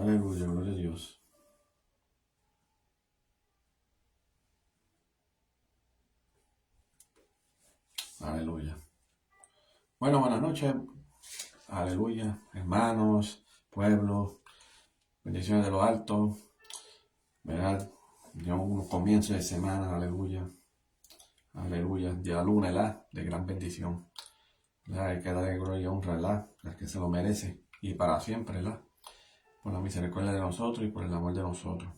Aleluya, gloria a Dios. Aleluya. Bueno, buenas noches. Aleluya. Hermanos, pueblo, bendiciones de lo alto. ¿Verdad? Ya un comienzo de semana, aleluya. Aleluya. Día lunes, ¿verdad? De gran bendición. ¿Verdad? Hay que darle gloria y honra, ¿verdad? Al que se lo merece. Y para siempre, ¿verdad? Por la misericordia de nosotros y por el amor de nosotros.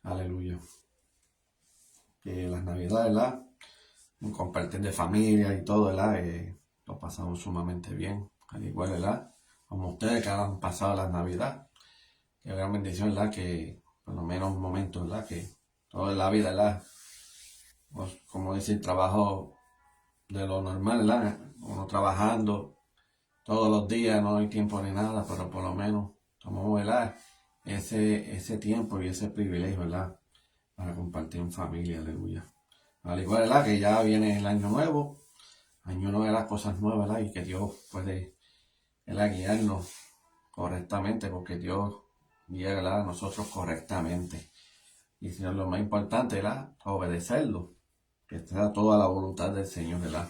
Aleluya. Que las navidades, ¿verdad? Un compartir de familia y todo, ¿verdad? Lo pasamos sumamente bien. Al igual, ¿verdad? Como ustedes que han pasado la Navidad. Qué gran bendición, ¿verdad? Que por lo menos un momento, ¿verdad? Que toda la vida, ¿verdad? Pues, como decir, trabajo de lo normal, ¿verdad? Uno trabajando todos los días, no hay tiempo ni nada, pero por lo menos tomamos, ¿verdad? Ese tiempo y ese privilegio, ¿verdad? Para compartir en familia, aleluya. Al igual, ¿verdad? Que ya viene el año nuevo de las cosas nuevas, ¿verdad? Y que Dios puede, ¿verdad? Guiarnos correctamente, porque Dios guía, ¿verdad? A nosotros correctamente. Y si no, lo más importante, ¿verdad? Obedecerlo, que sea toda la voluntad del Señor, ¿verdad?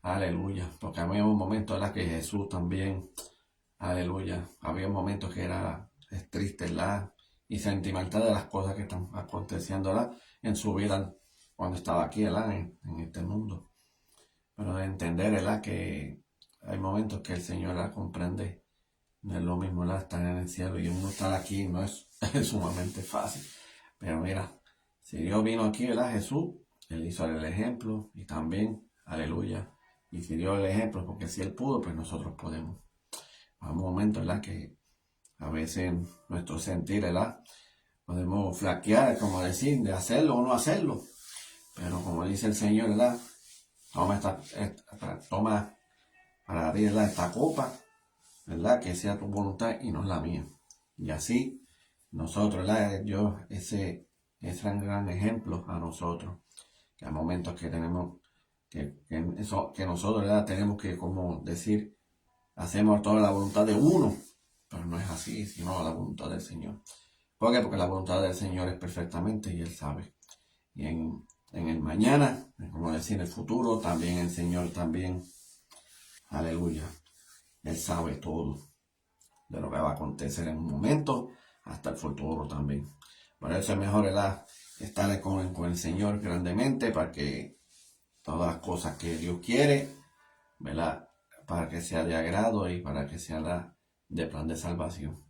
Aleluya, porque había un momento, ¿verdad? Que Jesús también, aleluya, había momentos que era triste, ¿verdad? Y sentimental de las cosas que están aconteciendo, ¿verdad? En su vida cuando estaba aquí, ¿verdad? En este mundo. Pero de entender, ¿verdad? Que hay momentos que el Señor la comprende. No es lo mismo, ¿verdad? Estar en el cielo y uno estar aquí no es, es sumamente fácil. Pero mira, si Dios vino aquí, ¿verdad? Jesús, Él hizo el ejemplo y también, aleluya. Y si dio el ejemplo, porque si Él pudo, pues nosotros podemos. Hay un momento, ¿verdad? Que a veces nuestro sentir, ¿verdad? Podemos flaquear, como decir, de hacerlo o no hacerlo. Pero como dice el Señor, ¿verdad? Toma para ti, ¿verdad? Esta copa, ¿verdad? Que sea tu voluntad y no la mía. Y así, nosotros, ¿verdad? Dios, ese es un gran ejemplo a nosotros. Que hay momentos que tenemos que nosotros, ¿verdad? Tenemos que, como decir, hacemos toda la voluntad de uno. Pero no es así, sino la voluntad del Señor. ¿Por qué? Porque la voluntad del Señor es perfectamente y Él sabe. Y en el mañana, como decir, en el futuro, también el Señor también, aleluya, Él sabe todo de lo que va a acontecer en un momento hasta el futuro también. Por eso es mejor, ¿verdad? Estar con el Señor grandemente para que todas las cosas que Dios quiere, ¿verdad? Para que sea de agrado y para que sea de plan de salvación.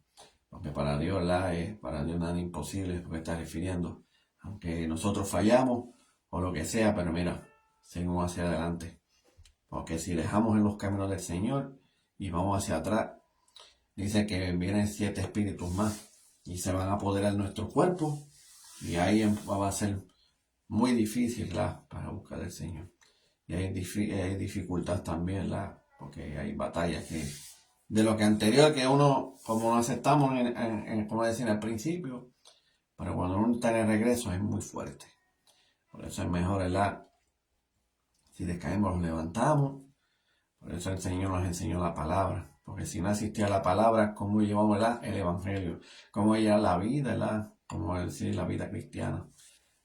Porque para Dios, ¿verdad? Para Dios nada imposible, es lo que está refiriendo. Aunque nosotros fallamos o lo que sea, pero mira, seguimos hacia adelante. Porque si dejamos en los caminos del Señor y vamos hacia atrás, dice que vienen 7 espíritus más y se van a apoderar de nuestro cuerpo y ahí va a ser muy difícil, ¿verdad? Para buscar al Señor. Y hay dificultad también, ¿verdad? Porque hay batallas que de lo que anterior que uno, como no aceptamos, como decía al principio, pero cuando uno está en el regreso es muy fuerte. Por eso es mejor, ¿verdad? Si decaemos, los levantamos. Por eso el Señor nos enseñó la palabra. Porque si no existía la palabra, ¿cómo llevamos, ¿verdad? El Evangelio? ¿Cómo llevar la vida, ¿verdad? Como decir, la vida cristiana.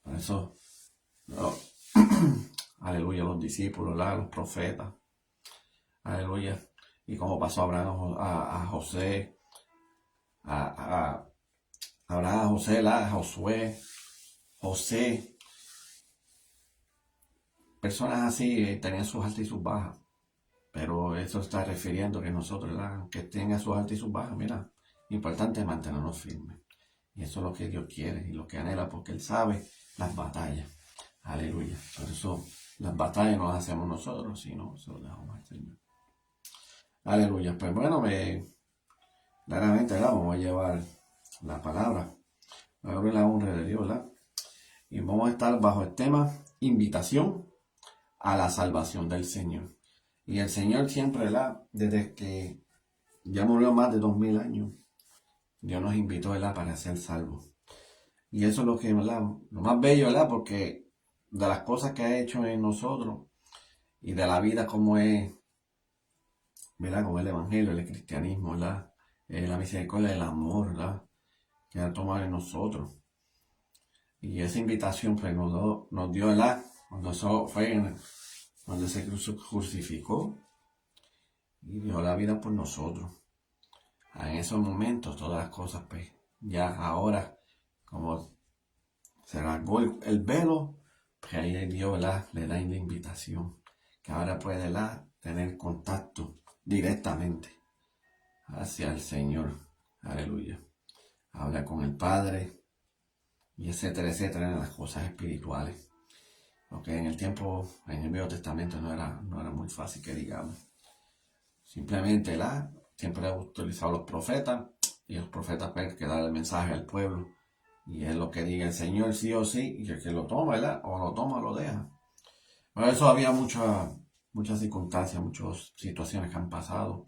Por eso, no, aleluya, los discípulos, ¿verdad? Los profetas. Aleluya. Y como pasó Abraham, a José, a Abraham, José, a Josué, José. Personas así tenían sus altas y sus bajas. Pero eso está refiriendo que nosotros, ¿verdad? Que tenga sus altas y sus bajas, mira, importante es mantenernos firmes. Y eso es lo que Dios quiere y lo que anhela, porque Él sabe las batallas. Aleluya. Por eso las batallas no las hacemos nosotros, sino se lo dejamos al Señor. Aleluya. Pues bueno, claramente, ¿verdad? Vamos a llevar la palabra. La gloria y la honra de Dios, ¿verdad? Y vamos a estar bajo el tema invitación a la salvación del Señor. Y el Señor siempre, ¿verdad? Desde que ya murió más de 2000 años, Dios nos invitó, ¿verdad? Para ser salvos. Y eso es lo que, ¿verdad? Lo más bello, ¿verdad? Porque de las cosas que ha hecho en nosotros y de la vida como es, ¿verdad? Como el Evangelio, el cristianismo, ¿verdad? la misericordia, el amor, ¿verdad? Que ha tomado en nosotros. Y esa invitación pues, nos dio, ¿verdad? Cuando eso fue cuando se crucificó y dio la vida por nosotros. En esos momentos todas las cosas, pues, ya ahora, como se rasgó el velo, pues ahí Dios, ¿verdad? Le da la invitación, que ahora puede, ¿verdad? Tener contacto directamente hacia el Señor. Aleluya. Habla con el Padre, y etcétera, etcétera, en las cosas espirituales. Porque en el tiempo, en el Viejo Testamento no era muy fácil que digamos. Simplemente siempre ha utilizado los profetas, y los profetas pueden que dar el mensaje al pueblo. Y es lo que diga el Señor, sí o sí, y el que lo toma, ¿verdad? O lo toma o lo deja. Por eso había muchas circunstancias, muchas situaciones que han pasado.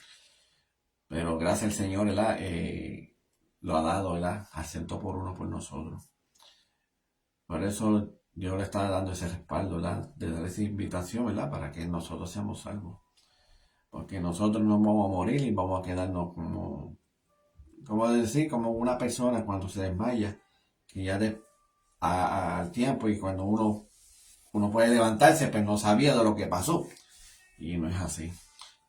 Pero gracias al Señor, ¿verdad? Lo ha dado, ¿verdad? Aceptó por uno por nosotros. Por eso Dios le está dando ese respaldo, ¿verdad? De dar esa invitación, ¿verdad? Para que nosotros seamos salvos. Porque nosotros no vamos a morir y vamos a quedarnos como una persona cuando se desmaya, que ya al tiempo y cuando uno puede levantarse, pero no sabía de lo que pasó. Y no es así,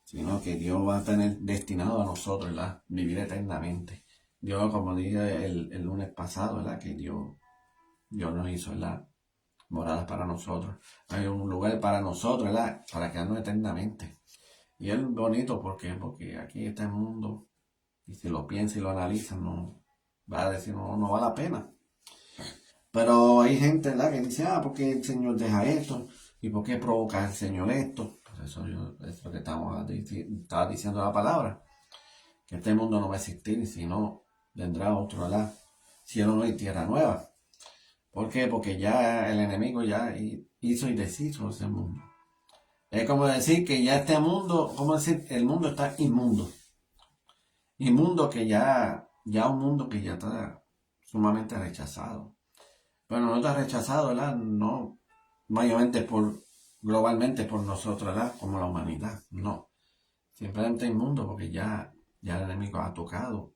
sino que Dios va a tener destinado a nosotros, ¿verdad? Vivir eternamente. Dios, como dije el lunes pasado, ¿verdad? Que Dios nos hizo, ¿verdad? Moradas para nosotros. Hay un lugar para nosotros, ¿verdad? Para quedarnos eternamente. Y es bonito porque aquí está el mundo, y si lo piensan y lo analizan, no va a decir, no vale la pena. Pero hay gente, ¿verdad? Que dice, ¿por qué el Señor deja esto? ¿Y por qué provoca el Señor esto? Por eso es lo que estaba diciendo la palabra. Que este mundo no va a existir, sino vendrá otro, ¿verdad? Cielo nuevo y tierra nueva. ¿Por qué? Porque ya el enemigo ya hizo y deshizo ese mundo. Es como decir que ya este mundo, el mundo está inmundo. Inmundo que ya un mundo que ya está sumamente rechazado. Pero no está rechazado, ¿verdad? No mayormente globalmente por nosotros, ¿verdad? Como la humanidad, no. Simplemente inmundo porque ya el enemigo ha tocado.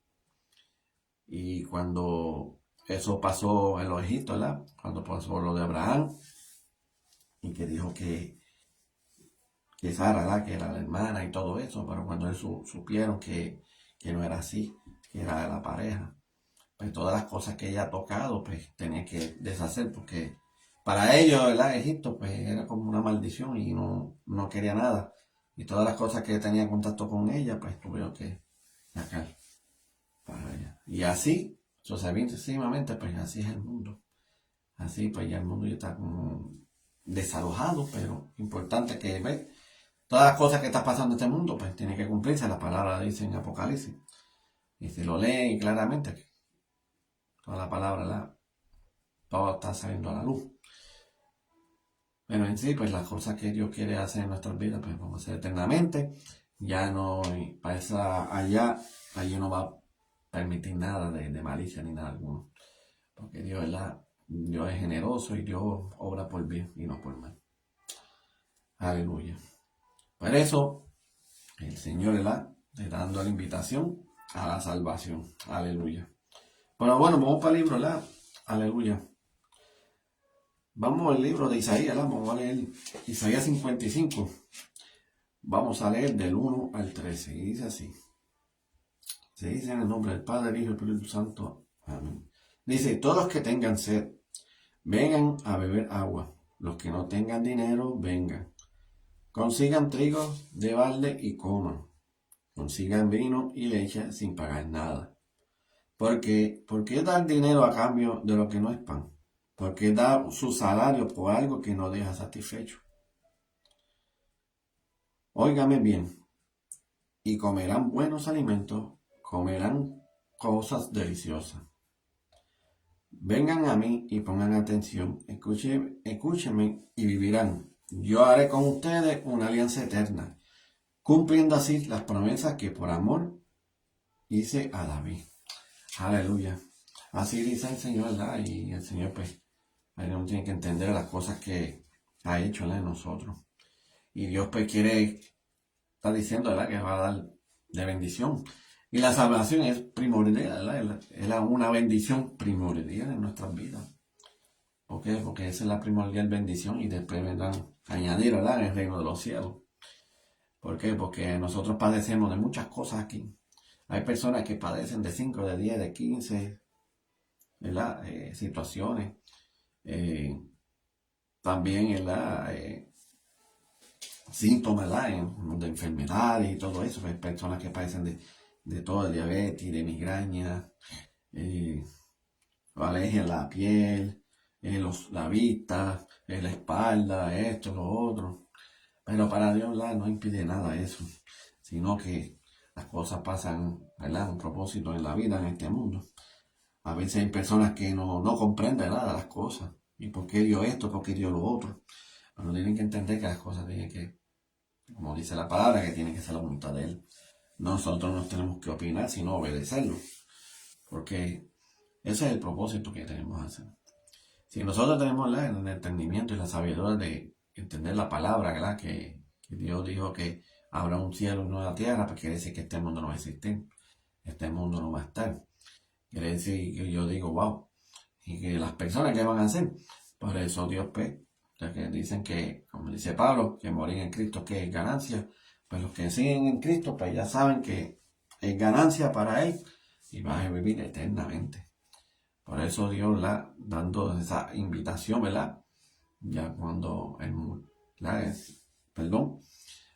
Y cuando eso pasó en los Egiptos, ¿verdad? Cuando pasó lo de Abraham, y que dijo que Sara, ¿verdad? Que era la hermana y todo eso, pero cuando ellos supieron que no era así, que era la pareja, pues todas las cosas que ella ha tocado, pues tenía que deshacer, porque para ellos, ¿verdad? Egipto, pues era como una maldición y no quería nada. Y todas las cosas que tenía contacto con ella, pues tuvieron que sacar para ella. Y así, sucesivamente, pues así es el mundo. Así, pues ya el mundo ya está como desalojado, pero importante que ve todas las cosas que están pasando en este mundo, pues tiene que cumplirse. La palabra dice en Apocalipsis. Y si lo leen claramente, toda la palabra, todo está saliendo a la luz. Pero en sí, pues las cosas que Dios quiere hacer en nuestras vidas, pues vamos a hacer eternamente. Ya no, para allí no va a permitir nada de malicia ni nada alguno. Porque Dios, ¿verdad? Dios es generoso y Dios obra por bien y no por mal. Aleluya. Por eso, el Señor, ¿verdad? Le está dando la invitación a la salvación. Aleluya. Pero bueno, vamos para el libro, ¿verdad? Aleluya. Vamos al libro de Isaías, ¿verdad? Vamos a leer Isaías 55. Vamos a leer del 1 al 13. Y dice así. Se dice en el nombre del Padre, del Hijo y del Espíritu Santo. Amén. Dice, todos los que tengan sed, vengan a beber agua. Los que no tengan dinero, vengan. Consigan trigo de balde y coman. Consigan vino y leche sin pagar nada. ¿Por qué dar dinero a cambio de lo que no es pan? ¿Por qué dar su salario por algo que no deja satisfecho? Óigame bien, y comerán buenos alimentos, comerán cosas deliciosas. Vengan a mí y pongan atención, escúchenme y vivirán. Yo haré con ustedes una alianza eterna, cumpliendo así las promesas que por amor hice a David. Aleluya. Así dice el Señor, ¿verdad? Y el Señor, pues, ahí uno tiene que entender las cosas que ha hecho, ¿verdad? En nosotros. Y Dios, pues, está diciendo, ¿verdad? Que va a dar de bendición. Y la salvación es primordial, ¿verdad? Es una bendición primordial en nuestras vidas. ¿Por qué? Porque esa es la primordial bendición y después vendrán a añadir, ¿verdad? En el reino de los cielos. ¿Por qué? Porque nosotros padecemos de muchas cosas aquí. Hay personas que padecen de 5, de 10, de 15, ¿verdad? Situaciones. Eh, También, ¿verdad? Síntomas, ¿verdad? De enfermedades y todo eso. Hay personas que padecen de todo, de diabetes, de migraña, alergia en la piel, la vista, la espalda, esto, lo otro. Pero para Dios, ¿verdad? No impide nada eso, sino que las cosas pasan, ¿verdad? Un propósito en la vida, en este mundo. A veces hay personas que no comprenden nada las cosas. ¿Y por qué dio esto? ¿Por qué dio lo otro? Pero tienen que entender que las cosas tienen que, como dice la palabra, que tiene que ser la voluntad de Él. Nosotros no tenemos que opinar, sino obedecerlo. Porque ese es el propósito que tenemos que hacer. Si nosotros tenemos el entendimiento y la sabiduría de entender la palabra, ¿verdad? Que Dios dijo que habrá un cielo y una nueva tierra, pues quiere decir que este mundo no va a existir. Este mundo no va a estar. Quiere decir que yo digo, wow. Y que las personas que van a hacer. Por eso Dios, pues, ya que dicen que, como dice Pablo, que morir en Cristo que es ganancia. Pues los que siguen en Cristo, pues ya saben que es ganancia para Él y van a vivir eternamente. Por eso Dios dando esa invitación, ¿verdad? Ya cuando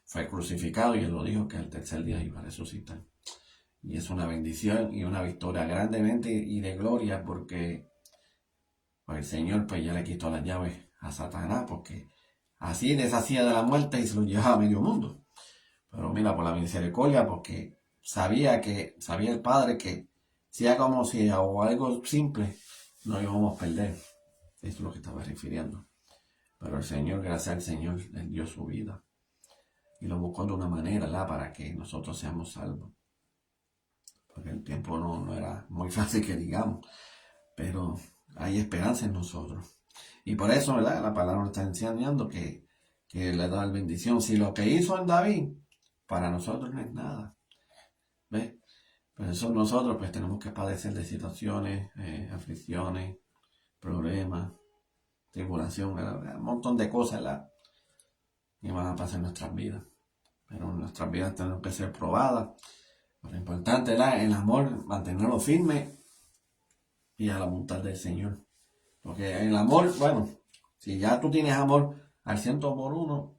fue crucificado y Él lo dijo que el tercer día iba a resucitar. Y es una bendición y una victoria grandemente y de gloria porque pues, el Señor pues ya le quitó las llaves a Satanás porque así deshacía de la muerte y se lo llevaba a medio mundo. Pero mira, por la misericordia, porque sabía el Padre que sea como sea o algo simple, no íbamos a perder. Eso es lo que estaba refiriendo. Pero el Señor, gracias al Señor, le dio su vida. Y lo buscó de una manera, ¿verdad? Para que nosotros seamos salvos. Porque el tiempo no era muy fácil que digamos. Pero hay esperanza en nosotros. Y por eso, ¿verdad? La palabra nos está enseñando que le da la bendición. Si lo que hizo en David, para nosotros no es nada. ¿Ves? Pero eso nosotros pues tenemos que padecer de situaciones, aflicciones, problemas, tribulación, ¿verdad? Un montón de cosas, ¿verdad? Que van a pasar en nuestras vidas. Pero nuestras vidas tienen que ser probadas. Lo importante es el amor, mantenerlo firme y a la voluntad del Señor. Porque el amor, bueno, si ya tú tienes amor al 100%,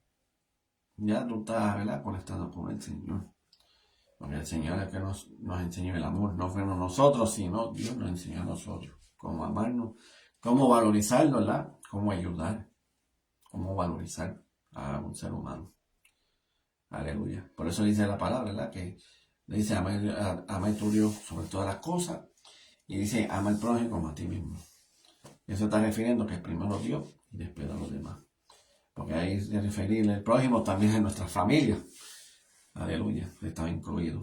ya tú estás, ¿verdad? Conectado con el Señor. Porque el Señor es el que nos enseñó el amor. No fuimos nosotros, sino Dios nos enseñó a nosotros. Cómo amarnos, cómo valorizarlo, ¿verdad? Cómo ayudar, cómo valorizar a un ser humano. Aleluya. Por eso dice la palabra, ¿verdad? Que dice, ama a tu Dios sobre todas las cosas. Y dice, ama al prójimo como a ti mismo. Eso está refiriendo que es primero Dios y después a los demás. Porque ahí se referirle al prójimo también en nuestra familia. Aleluya. Está incluido.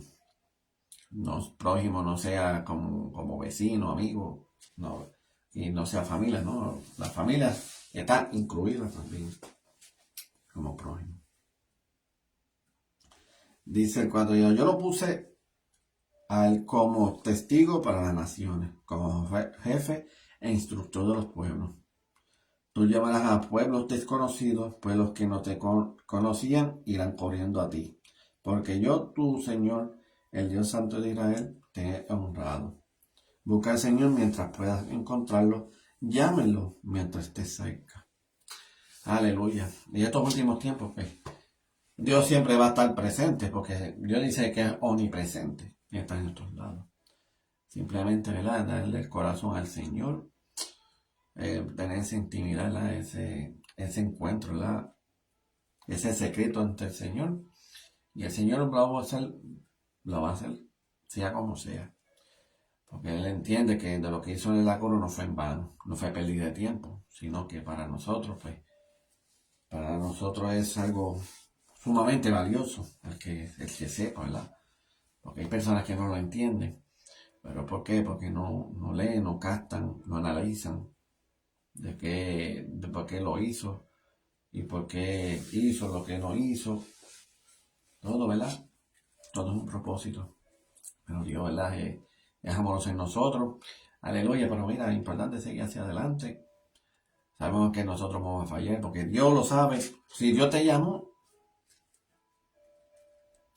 No, prójimo no sea como vecino, amigo. No. Y no sea familia, no. Las familias están incluidas también como prójimo. Dice, cuando yo lo puse a él como testigo para las naciones, como jefe e instructor de los pueblos. Tú llevarás a pueblos desconocidos, pues los que no te conocían irán corriendo a ti. Porque yo, tu Señor, el Dios Santo de Israel, te he honrado. Busca al Señor mientras puedas encontrarlo. Llámelo mientras estés cerca. Aleluya. Y estos últimos tiempos, pues, Dios siempre va a estar presente, porque Dios dice que es omnipresente y está en estos lados. Simplemente, ¿verdad? Darle el corazón al Señor, tener esa intimidad, ¿verdad? Ese encuentro, ¿verdad? Ese secreto ante el Señor. Y el Señor lo va a hacer, sea como sea. Porque Él entiende que de lo que hizo en la cruz no fue en vano, no fue pérdida de tiempo, sino que para nosotros, pues, es algo sumamente valioso el que sepa, ¿verdad? Porque hay personas que no lo entienden. ¿Pero por qué? Porque no leen, no captan, no analizan de por qué lo hizo y por qué hizo lo que no hizo. Todo, ¿verdad? Todo es un propósito. Pero Dios, ¿verdad? Es amoroso en nosotros. Aleluya, pero mira, es importante seguir hacia adelante. Sabemos que nosotros vamos a fallar porque Dios lo sabe. Si Dios te llamó,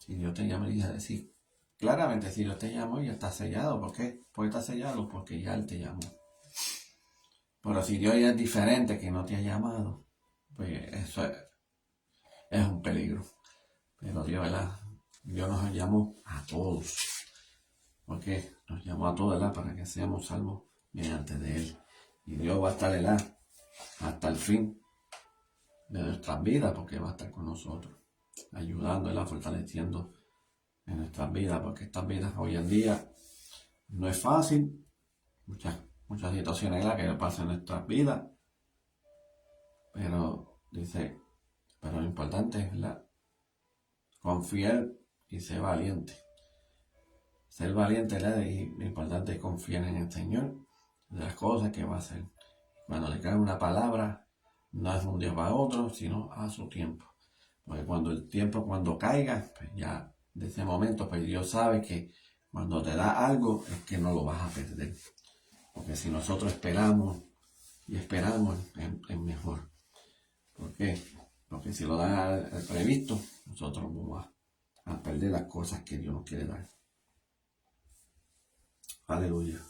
dice decir claramente, si Dios te llamó, ya está sellado. ¿Por qué? Porque está sellado, porque ya Él te llamó. Pero si Dios ya es diferente, que no te ha llamado, pues eso es un peligro. Pero Dios, ¿verdad? Dios nos llamó a todos. Porque nos llamó a todos, ¿verdad? Para que seamos salvos mediante de Él. Y Dios va a estar, ¿verdad? Hasta el fin de nuestras vidas, porque va a estar con nosotros, ayudándola, fortaleciendo en nuestras vidas, porque estas vidas hoy en día no es fácil, muchas situaciones que pasan en nuestras vidas, pero dice, pero lo importante es, ¿verdad? Confiar y ser valiente. Ser valiente, ¿verdad? Y lo importante es confiar en el Señor, de las cosas que va a hacer. Cuando le cae una palabra, no es de un día para otro, sino a su tiempo. Porque cuando caiga, pues ya de ese momento, pues Dios sabe que cuando te da algo es que no lo vas a perder. Porque si nosotros esperamos y esperamos, es mejor. ¿Por qué? Porque si lo da al previsto, nosotros vamos a perder las cosas que Dios nos quiere dar. Aleluya.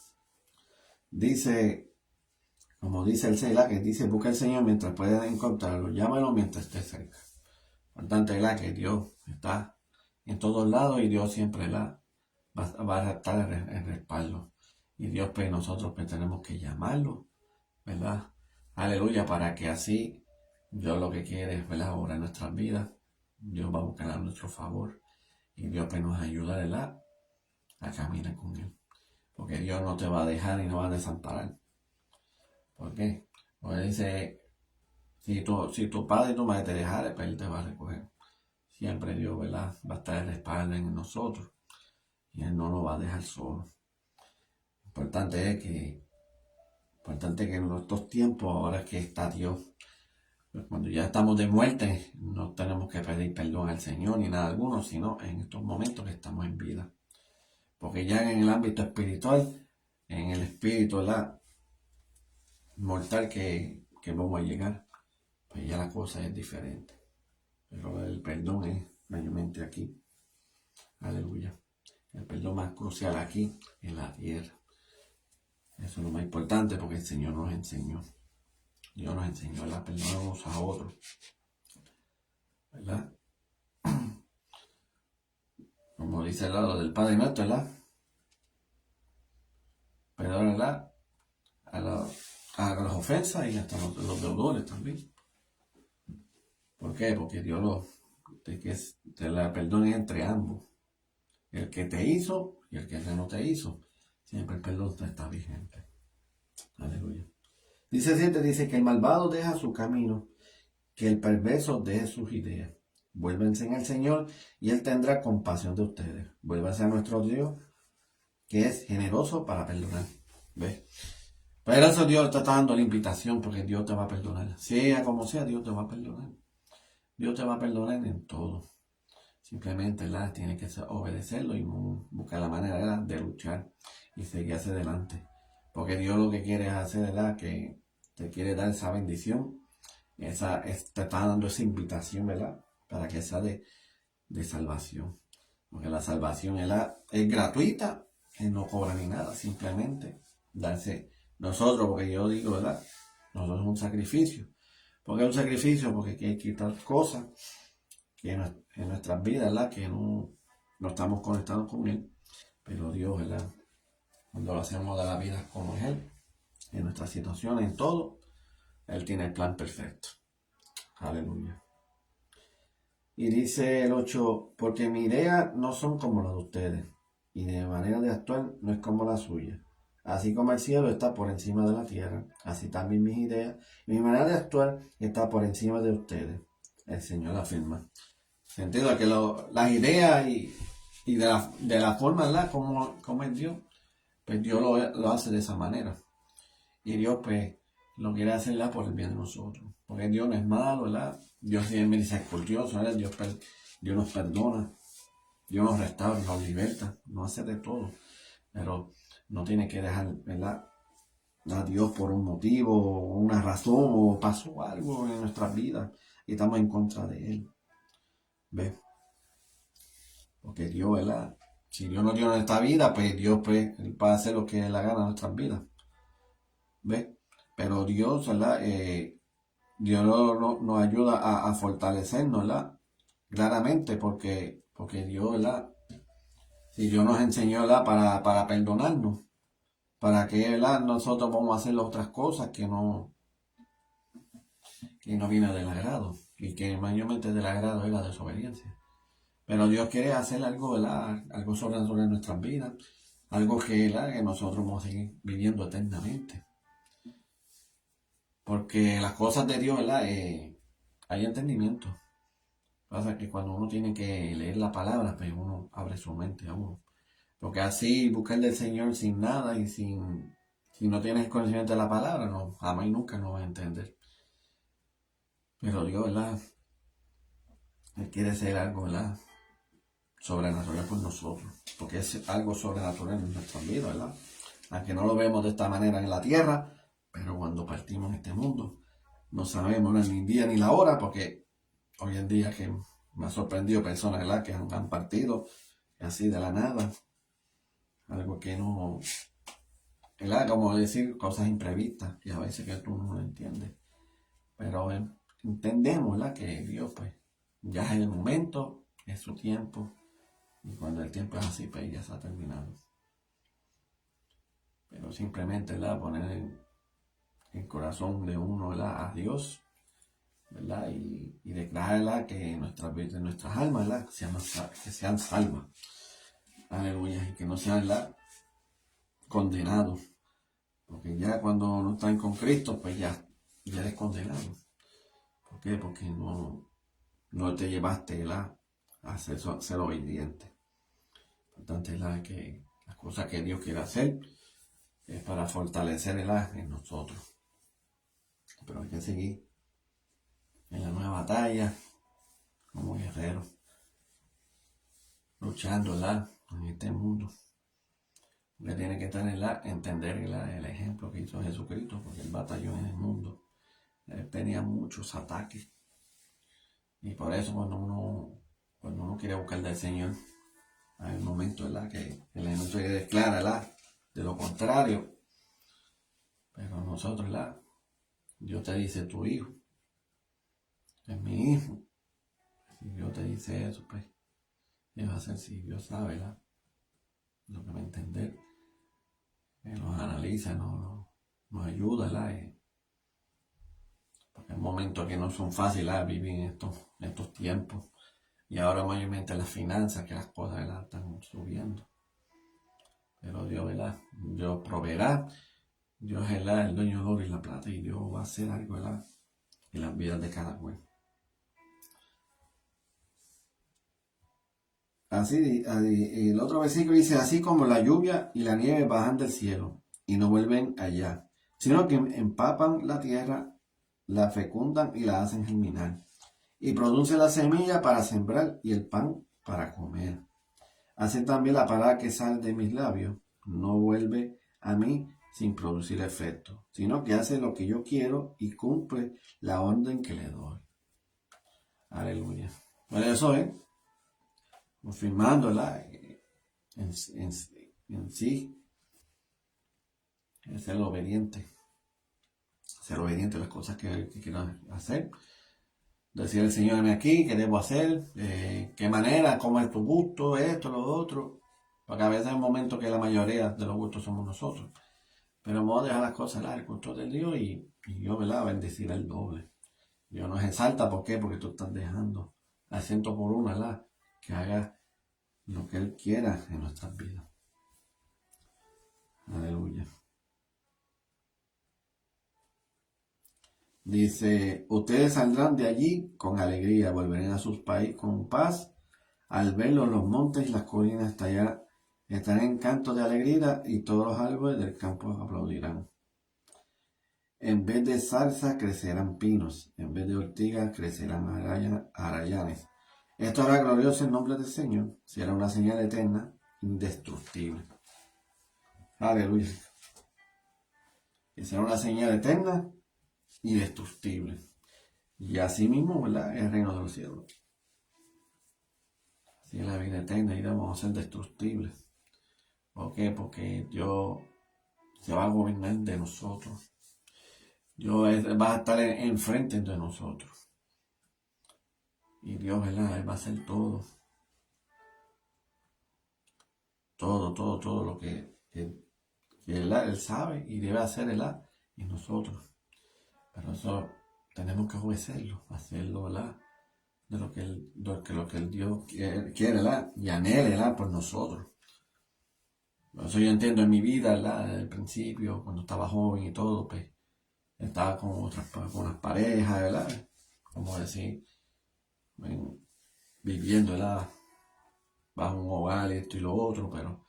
Dice, como dice el Selah, que dice, busca al Señor mientras puedas encontrarlo, llámalo mientras esté cerca. Importante, ¿verdad? Que Dios está en todos lados y Dios siempre va a estar en respaldo. Y Dios, pues nosotros pues, tenemos que llamarlo, ¿verdad? Aleluya, para que así Dios lo que quiere es, ¿verdad? Obrar en nuestras vidas. Dios va a buscar a nuestro favor y Dios pues nos ayuda, ¿verdad? A caminar con Él. Porque Dios no te va a dejar y no va a desamparar. ¿Por qué? Porque dice, si tu padre y tu madre te dejaren, pues Él te va a recoger. Siempre Dios, ¿verdad? Va a estar el respaldo en nosotros y Él no nos va a dejar solo. Importante es que en estos tiempos, ahora que está Dios, pues cuando ya estamos de muerte, no tenemos que pedir perdón al Señor ni nada alguno, sino en estos momentos que estamos en vida. Porque ya en el ámbito espiritual, en el espíritu, ¿verdad? Mortal que vamos a llegar, pues ya la cosa es diferente. Pero el perdón es mayormente aquí. Aleluya. El perdón más crucial aquí en la tierra. Eso es lo más importante porque el Señor nos enseñó. Dios nos enseñó a perdonarnos a otros. ¿Verdad? Como dice el lado del Padre Nuestro, ¿verdad? Perdónala a las ofensas y hasta los deudores también. ¿Por qué? Porque Dios te la perdona entre ambos. El que te hizo y el que no te hizo. Siempre el perdón está vigente. Aleluya. Dice que el malvado deja su camino, que el perverso deje sus ideas. Vuélvense al Señor y Él tendrá compasión de ustedes. Vuélvanse a nuestro Dios, que es generoso para perdonar. ¿Ves? Pero eso Dios te está dando la invitación porque Dios te va a perdonar. Sea como sea, Dios te va a perdonar. Dios te va a perdonar en todo. Simplemente tienes que obedecerlo y buscar la manera de luchar y seguir hacia adelante. Porque Dios lo que quiere es hacer, que te quiere dar esa bendición. Te está dando esa invitación, ¿verdad? Para que sea de salvación. Porque la salvación es gratuita, que no cobra ni nada, simplemente darse nosotros, porque yo digo, ¿verdad? Nosotros es un sacrificio. ¿Por qué es un sacrificio? Porque hay que quitar cosas que en nuestras vidas, ¿verdad? Que no estamos conectados con Él. Pero Dios, ¿verdad? Cuando lo hacemos de la vida como es Él, en nuestras situaciones, en todo, Él tiene el plan perfecto. Aleluya. Y dice el 8, porque mis ideas no son como las de ustedes, y mi manera de actuar no es como la suya. Así como el cielo está por encima de la tierra, así también mis ideas y mi manera de actuar está por encima de ustedes. El Señor afirma. Sentido que las ideas y de la forma, ¿verdad? Como es Dios, pues Dios lo hace de esa manera. Y Dios, pues, lo quiere hacer por el bien de nosotros. Porque Dios no es malo, ¿verdad? Dios es misericordioso, ¿verdad? Dios nos perdona. Dios nos restaura, nos liberta, nos hace de todo. Pero no tiene que dejar, ¿verdad?, a Dios por un motivo, una razón, o pasó algo en nuestras vidas y estamos en contra de Él. ¿Ves? Porque Dios, ¿verdad? Si Dios nos dio nuestra vida, pues Dios Él va a hacer lo que le gana en nuestras vidas. ¿Ves? Pero Dios, ¿verdad? Dios nos ayuda a fortalecernos, ¿verdad? Claramente, porque Dios, ¿verdad? Si Dios nos enseñó, ¿verdad?, para perdonarnos, para que, ¿verdad?, nosotros vamos a hacer otras cosas que no viene del agrado, y que mayormente del agrado es la desobediencia. Pero Dios quiere hacer algo, ¿verdad?, algo sobrenatural en nuestras vidas, algo ¿verdad?, que nosotros vamos a seguir viviendo eternamente. Porque las cosas de Dios, ¿verdad?, hay entendimiento. Pasa que cuando uno tiene que leer la palabra, pues uno abre su mente a uno. Porque así buscar del Señor sin nada y si no tienes conocimiento de la palabra, no, jamás y nunca no vas a entender. Pero Dios, ¿verdad?, Él quiere ser algo, ¿verdad?, sobrenatural con nosotros. Porque es algo sobrenatural en nuestra vida, ¿verdad? Aunque no lo vemos de esta manera en la tierra, pero cuando partimos en este mundo, no sabemos ni el día ni la hora, porque hoy en día que me ha sorprendido personas, ¿verdad?, que han partido así de la nada. Algo que no, ¿verdad?, como decir cosas imprevistas, y a veces que tú no lo entiendes. Pero entendemos, ¿verdad?, que Dios, pues, ya es el momento, es su tiempo, y cuando el tiempo es así, pues ya se ha terminado. Pero simplemente, ¿verdad?, poner en el corazón de uno, ¿verdad?, a Dios, ¿verdad?, y declarar que nuestras almas, ¿verdad?, que sean salvas. Aleluya, y que no sean, ¿verdad?, condenados. Porque ya cuando no están con Cristo, pues ya eres condenado. ¿Por qué? Porque no te llevaste, ¿verdad?, a ser obediente. Importante, ¿verdad?, que las cosas que Dios quiere hacer es para fortalecer, ¿verdad?, en nosotros. Pero hay que seguir en la nueva batalla como guerreros, luchando, ¿verdad?, en este mundo. Porque tiene que estar, ¿verdad?, entender, ¿verdad?, el ejemplo que hizo Jesucristo, porque él batalló en el mundo. Él tenía muchos ataques. Y por eso cuando uno quiere buscar del Señor, hay un momento, ¿verdad?, que el enemigo se declara, ¿verdad?, de lo contrario. Pero nosotros, ¿verdad?, Dios te dice tu hijo, es mi hijo. Si Dios te dice eso, pues, ¿qué va a hacer si Dios sabe, ¿verdad?, lo que va a entender? Nos analiza, nos ayuda, ¿verdad? Porque hay momentos que no son fáciles vivir en estos tiempos. Y ahora mayormente las finanzas, que las cosas, ¿verdad?, están subiendo. Pero Dios, ¿verdad?, Dios proveerá. Dios es el dueño del oro y la plata, y Dios va a hacer algo, ¿verdad?, en las vidas de cada cual. Así, el otro versículo dice, así como la lluvia y la nieve bajan del cielo y no vuelven allá, sino que empapan la tierra, la fecundan y la hacen germinar, y produce la semilla para sembrar y el pan para comer. Así también la palabra que sale de mis labios no vuelve a mí sin producir efecto, sino que hace lo que yo quiero y cumple la orden que le doy. Aleluya. Bueno, eso es, confirmándola en sí, es ser obediente a las cosas que quiero hacer. Decir al Señor, aquí, ¿qué debo hacer? ¿Qué manera? ¿Cómo es tu gusto? Esto, lo otro. Porque a veces hay un momento que la mayoría de los gustos somos nosotros. Pero vamos a dejar las cosas al gusto de Dios y Dios, ¿verdad?, bendecirá el doble. Dios nos exalta, ¿por qué? Porque tú estás dejando al 100 por 1, ¿verdad?, que haga lo que Él quiera en nuestras vidas. Aleluya. Dice, ustedes saldrán de allí con alegría, volverán a sus países con paz. Al verlo, los montes y las colinas estarán en canto de alegría y todos los árboles del campo aplaudirán. En vez de zarza crecerán pinos, en vez de ortigas crecerán arayanes. Esto hará glorioso el nombre del Señor, será una señal eterna, indestructible. Aleluya. Que será una señal eterna, indestructible. Y así mismo, ¿verdad? El reino de los cielos. Así es la vida eterna y vamos a ser destructibles. ¿Por qué? Porque Dios se va a gobernar de nosotros. Dios va a estar enfrente de nosotros. Y Dios, ¿verdad? Él va a hacer todo. Todo lo que Él sabe y debe hacer, ¿verdad? Y nosotros. Pero eso tenemos que obedecerlo, hacerlo, ¿verdad? De lo que el Dios quiere, ¿verdad? Y anhela, ¿verdad? Por nosotros. Por eso yo entiendo en mi vida, ¿verdad? Desde el principio, cuando estaba joven y todo, pues, estaba con unas parejas, ¿verdad? Como decir, viviendo, ¿verdad? Bajo un hogar, esto y lo otro, pero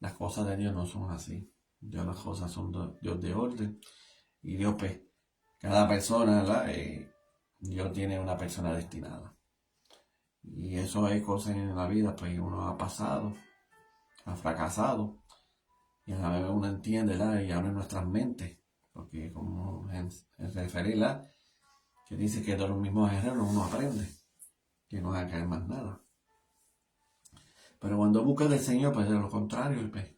las cosas de Dios no son así. Dios, las cosas son Dios de orden. Y Dios, pues, cada persona, ¿verdad? Dios tiene una persona destinada. Y eso hay cosas en la vida, pues uno ha pasado, ha fracasado. Y a la vez uno entiende, ¿verdad? Y abre nuestras mentes. Porque como en referir, ¿verdad? Que dice que de los mismos errores uno aprende. Que no va a caer más nada. Pero cuando busca del Señor, pues de lo contrario, pues,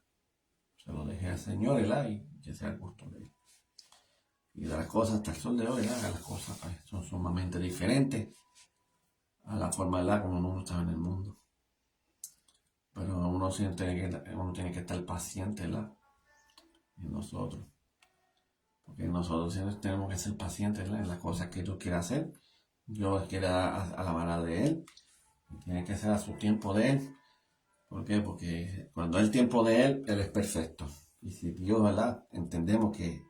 se lo dejé al Señor, ¿verdad? Y que sea el gusto de Él. Y de las cosas hasta el sol de hoy, ¿verdad? Las cosas pues, son sumamente diferentes a la forma, ¿verdad? Como uno está en el mundo. Pero uno tiene que estar paciente, ¿verdad? En nosotros. Porque nosotros siempre tenemos que ser pacientes, ¿verdad? En las cosas que Dios quiere hacer. Dios quiere a la manera de Él. Y tiene que ser a su tiempo de Él. ¿Por qué? Porque cuando es el tiempo de Él, Él es perfecto. Y si Dios, ¿verdad? Entendemos que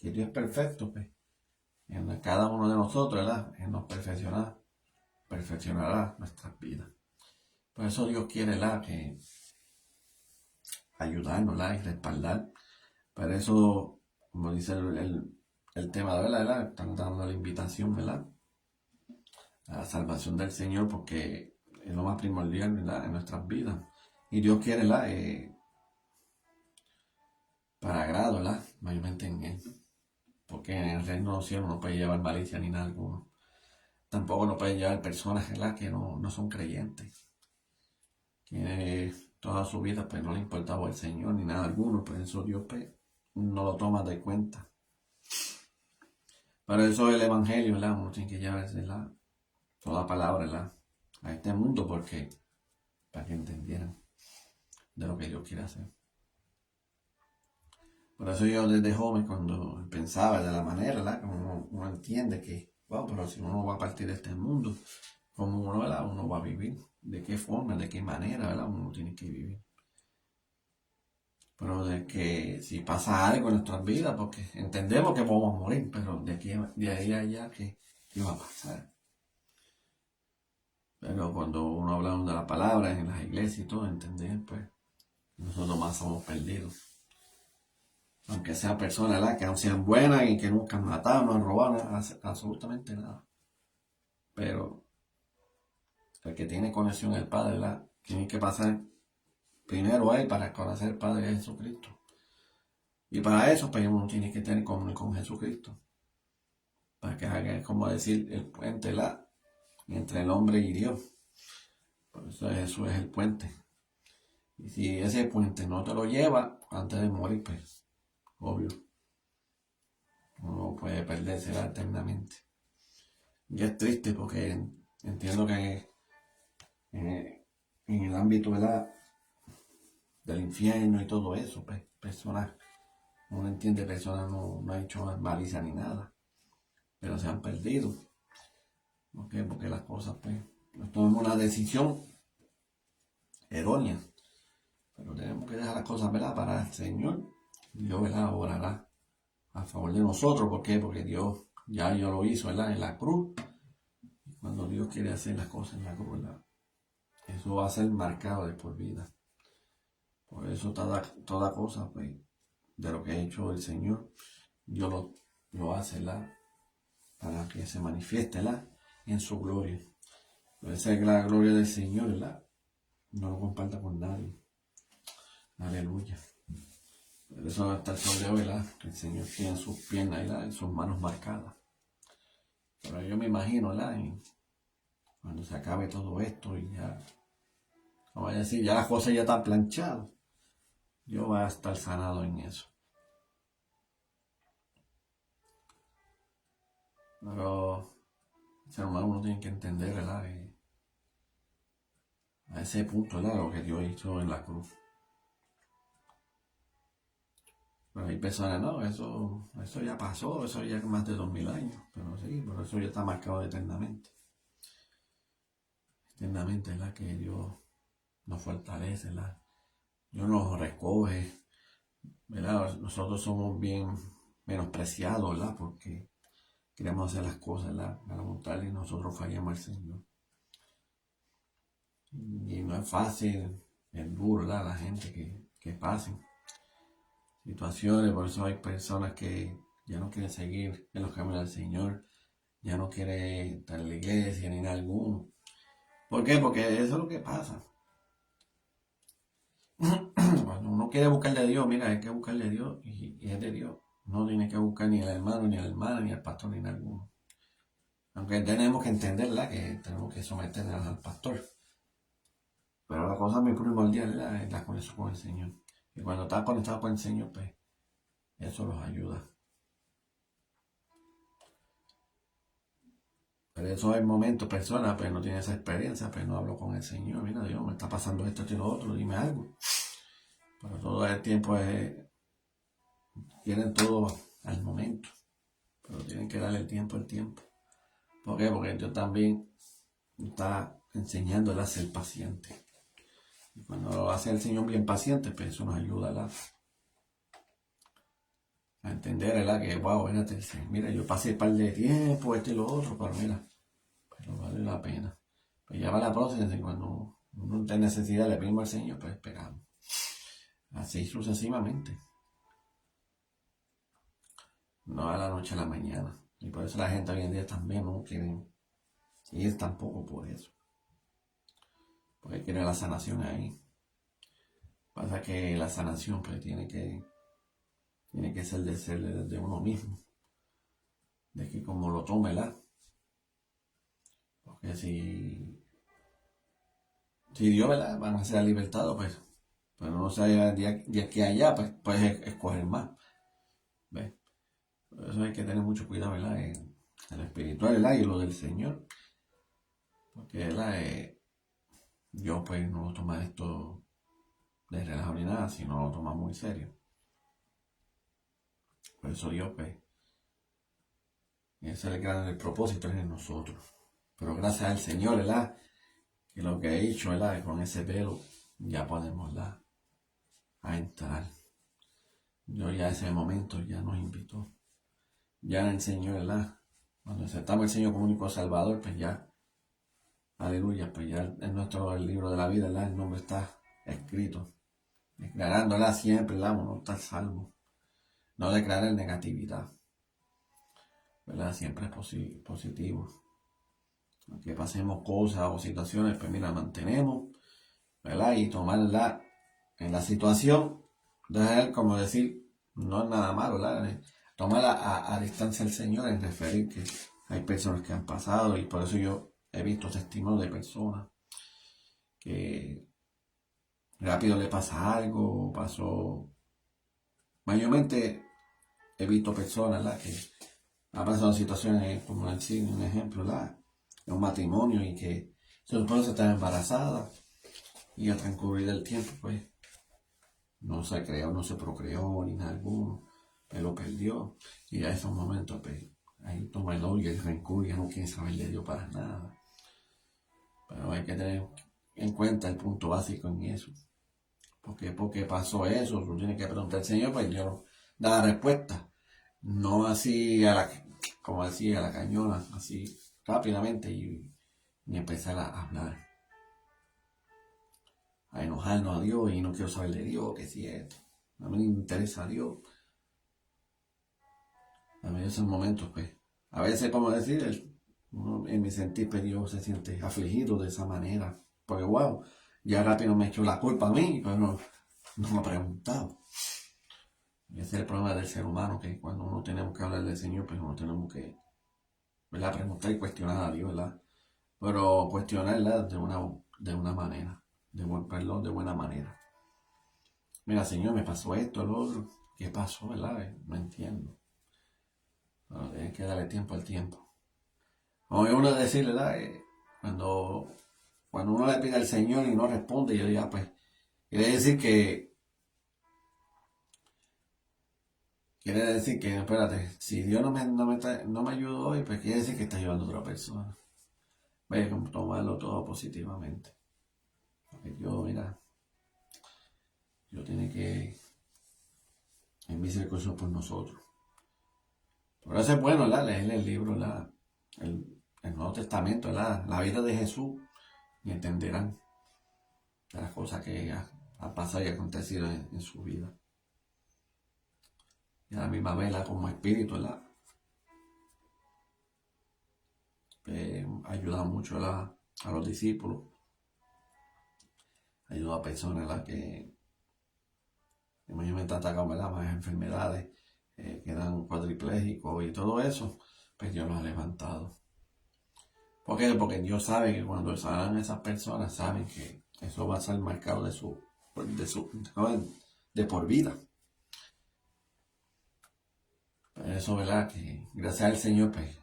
Dios es perfecto, pues en cada uno de nosotros, ¿verdad? Él nos perfeccionará nuestras vidas. Por eso Dios quiere, ¿verdad? Que ayudarnos, ¿verdad? Y respaldar. Por eso, como dice el tema de ¿verdad? Están dando la invitación, ¿verdad? A la salvación del Señor, porque es lo más primordial, ¿verdad? En nuestras vidas. Y Dios quiere, ¿verdad? Para agrado, ¿verdad? Mayormente en Él. Porque en el reino de los cielos no puede llevar malicia ni nada alguno. Tampoco no puede llevar personas, ¿verdad? Que no son creyentes. Que toda su vida pues no le importaba el Señor ni nada alguno, pues eso Dios pues, no lo toma de cuenta. Pero eso es el Evangelio, ¿verdad? Uno tiene que llevarse toda palabra, ¿verdad? A este mundo porque para que entendieran de lo que Dios quiere hacer. Por eso yo desde joven cuando pensaba de la manera, ¿verdad? Como uno entiende que, wow, pero si uno va a partir de este mundo, ¿cómo uno, ¿verdad? Uno va a vivir? ¿De qué forma? ¿De qué manera, ¿verdad? Uno tiene que vivir. Pero de que si pasa algo en nuestras vidas, porque entendemos que vamos a morir, pero de ahí a allá, ¿qué va a pasar? Pero cuando uno habla de la palabra en las iglesias y todo, entender, pues, nosotros más somos perdidos. Aunque sean personas, ¿verdad? Que aún sean buenas y que nunca han matado, no han robado, absolutamente nada. Pero el que tiene conexión al Padre, ¿verdad? Tiene que pasar primero a Él para conocer al Padre de Jesucristo. Y para eso, pues, uno tiene que tener comunión con Jesucristo. Para que haga, como decir, el puente entre el hombre y Dios. Por eso es el puente. Y si ese puente no te lo lleva antes de morir, pues, obvio, uno puede perderse eternamente. Y es triste porque entiendo que en el ámbito del infierno y todo eso, pues, personas, uno entiende personas no han hecho malicia ni nada, pero se han perdido. ¿Por qué? Porque las cosas, pues, nos tomamos una decisión errónea. Pero tenemos que dejar las cosas, ¿verdad? Para el Señor. Dios, ¿verdad? Orará a favor de nosotros. ¿Por qué? Porque Dios ya lo hizo, ¿verdad? En la cruz. Y cuando Dios quiere hacer las cosas en la cruz, ¿verdad? Eso va a ser marcado de por vida. Por eso toda cosa, pues, de lo que ha hecho el Señor, Dios lo hace, ¿verdad? Para que se manifieste, ¿verdad? En su gloria. Por esa es la gloria del Señor, ¿verdad? No lo comparta con nadie. Aleluya. Por eso hasta el sol de hoy, ¿verdad? El Señor tiene sus piernas, ¿verdad? Y sus manos marcadas. Pero yo me imagino, ¿verdad? Y cuando se acabe todo esto y ya, como voy a decir, ya las cosas ya están planchadas, yo voy a estar sanado en eso. Pero, ser humano, uno tiene que entender, ¿verdad? A ese punto, ¿verdad? Lo que Dios hizo en la cruz. Pero hay personas, no, eso ya pasó, eso ya es más de 2000 años. Pero sí, pero eso ya está marcado eternamente. Eternamente, ¿verdad? Que Dios nos fortalece, ¿verdad? Dios nos recoge, ¿verdad? Nosotros somos bien menospreciados, ¿verdad? Porque queremos hacer las cosas, ¿verdad? Para montar y nosotros fallamos al Señor. Y no es fácil, es duro, ¿verdad? La gente que pasen situaciones, por eso hay personas que ya no quieren seguir en los caminos del Señor, ya no quieren estar en la iglesia ni en alguno. ¿Por qué? Porque eso es lo que pasa. Cuando uno quiere buscarle a Dios, mira, hay que buscarle a Dios y es de Dios. No tiene que buscar ni al hermano, ni a la hermana, ni al pastor, ni a alguno. Aunque tenemos que entenderla, que tenemos que someternos al pastor. Pero la cosa muy primordial es la conexión con el Señor. Y cuando estás conectado con el Señor, pues eso los ayuda. Pero eso es momento, personas, pues no tiene esa experiencia, pues no hablo con el Señor. Mira, Dios, me está pasando esto y lo otro, dime algo. Pero todo el tiempo quieren todo al momento. Pero tienen que darle el tiempo al tiempo. ¿Por qué? Porque Dios también está enseñándole a ser paciente. Y cuando lo hace el Señor bien paciente, pues eso nos ayuda a entender, ¿verdad? Que, wow, espérate, mira, yo pasé un par de tiempo, esto y lo otro, pero mira, pero vale la pena. Pues ya va la próxima, y cuando uno tiene necesidad, le pedimos al Señor, pues esperamos. Así sucesivamente. No a la noche a la mañana. Y por eso la gente hoy en día también no quieren ir tampoco por eso. Porque quiere la sanación ahí. Pasa que la sanación pues tiene que ser de uno mismo. De que como lo tome, ¿verdad? Porque si Dios, ¿verdad? Van a ser libertados, pues. Pero no se de aquí a allá, pues puedes escoger más. ¿Ves? Por eso hay que tener mucho cuidado, ¿verdad? En lo espiritual, ¿verdad? Y lo del Señor. Porque, ¿verdad? Yo pues no lo tomo esto de relajo ni nada, sino lo toma muy serio. Por eso Dios, pues, ese es el gran propósito es en nosotros. Pero gracias al Señor, ¿verdad? Que lo que he hecho, ¿verdad? Con ese velo ya podemos, ¿verdad? A entrar. Yo ya ese momento ya nos invitó. Ya el Señor, ¿verdad? Cuando aceptamos al Señor como único Salvador, pues ya, aleluya, pues ya en nuestro libro de la vida, ¿verdad? El nombre está escrito. Declarándola siempre, ¿verdad? Uno está salvo. No declarar negatividad, ¿verdad? Siempre es positivo. Aunque pasemos cosas o situaciones, pues mira, mantenemos, ¿verdad? Y tomarla en la situación, de como decir, no es nada malo, ¿verdad? Tomarla a distancia al Señor, en referir que hay personas que han pasado, y por eso yo he visto testimonios de personas que rápido le pasa algo, pasó. Mayormente he visto personas, ¿verdad? Que han pasado situaciones, como decir, un ejemplo, ¿verdad? En un matrimonio y que su esposa está embarazada y al transcurrir del tiempo, pues, no se creó, no se procreó ni nada alguno, pero lo perdió. Y a esos momentos, pues, ahí toma el odio, el rencor, ya no quiere saber de Dios para nada. Pero hay que tener en cuenta el punto básico en eso. Porque pasó eso, tú tienes que preguntar al Señor, pues yo da la respuesta. No así como decía, a la cañona, así rápidamente y empezar a hablar. A enojarnos a Dios y no quiero saber de Dios, que si es. A mí me interesa a Dios. A mí esos momentos, pues. A veces, como decir, Uno, en mi sentir, pues Dios se siente afligido de esa manera. Porque, wow, ya rápido me echó la culpa a mí, pero no me ha preguntado. Y ese es el problema del ser humano, que cuando uno tenemos que hablar del Señor, pues uno tenemos que, ¿verdad?, preguntar y cuestionar a Dios, ¿verdad? Pero cuestionarla de una manera, perdón, de buena manera. Mira, Señor, me pasó esto, lo otro. ¿Qué pasó, verdad? No entiendo. Pero hay que darle tiempo al tiempo. Como uno decirle, ¿verdad? Cuando uno le pide al Señor y no responde, yo digo, pues, quiere decir que, espérate, si Dios no me ayudó hoy, pues quiere decir que está ayudando a otra persona. Vaya a tomarlo todo positivamente. Porque Dios tiene que en misericordia por nosotros. Por eso es bueno, ¿verdad?, leer el libro, el Nuevo Testamento, ¿verdad?, la vida de Jesús, y entenderán de las cosas que han pasado y acontecido en su vida. Y a la misma vez, como espíritu, ¿verdad?, ha ayudado mucho, ¿verdad?, a los discípulos, ha ayudado a personas, ¿verdad?, que mayormente han atacado, ¿verdad?, más enfermedades, quedan cuadriplégicos y todo eso, pues Dios los ha levantado. ¿Por qué? Porque Dios sabe que cuando sanan esas personas, saben que eso va a ser marcado de por vida. Pero eso, ¿verdad?, que gracias al Señor, pues,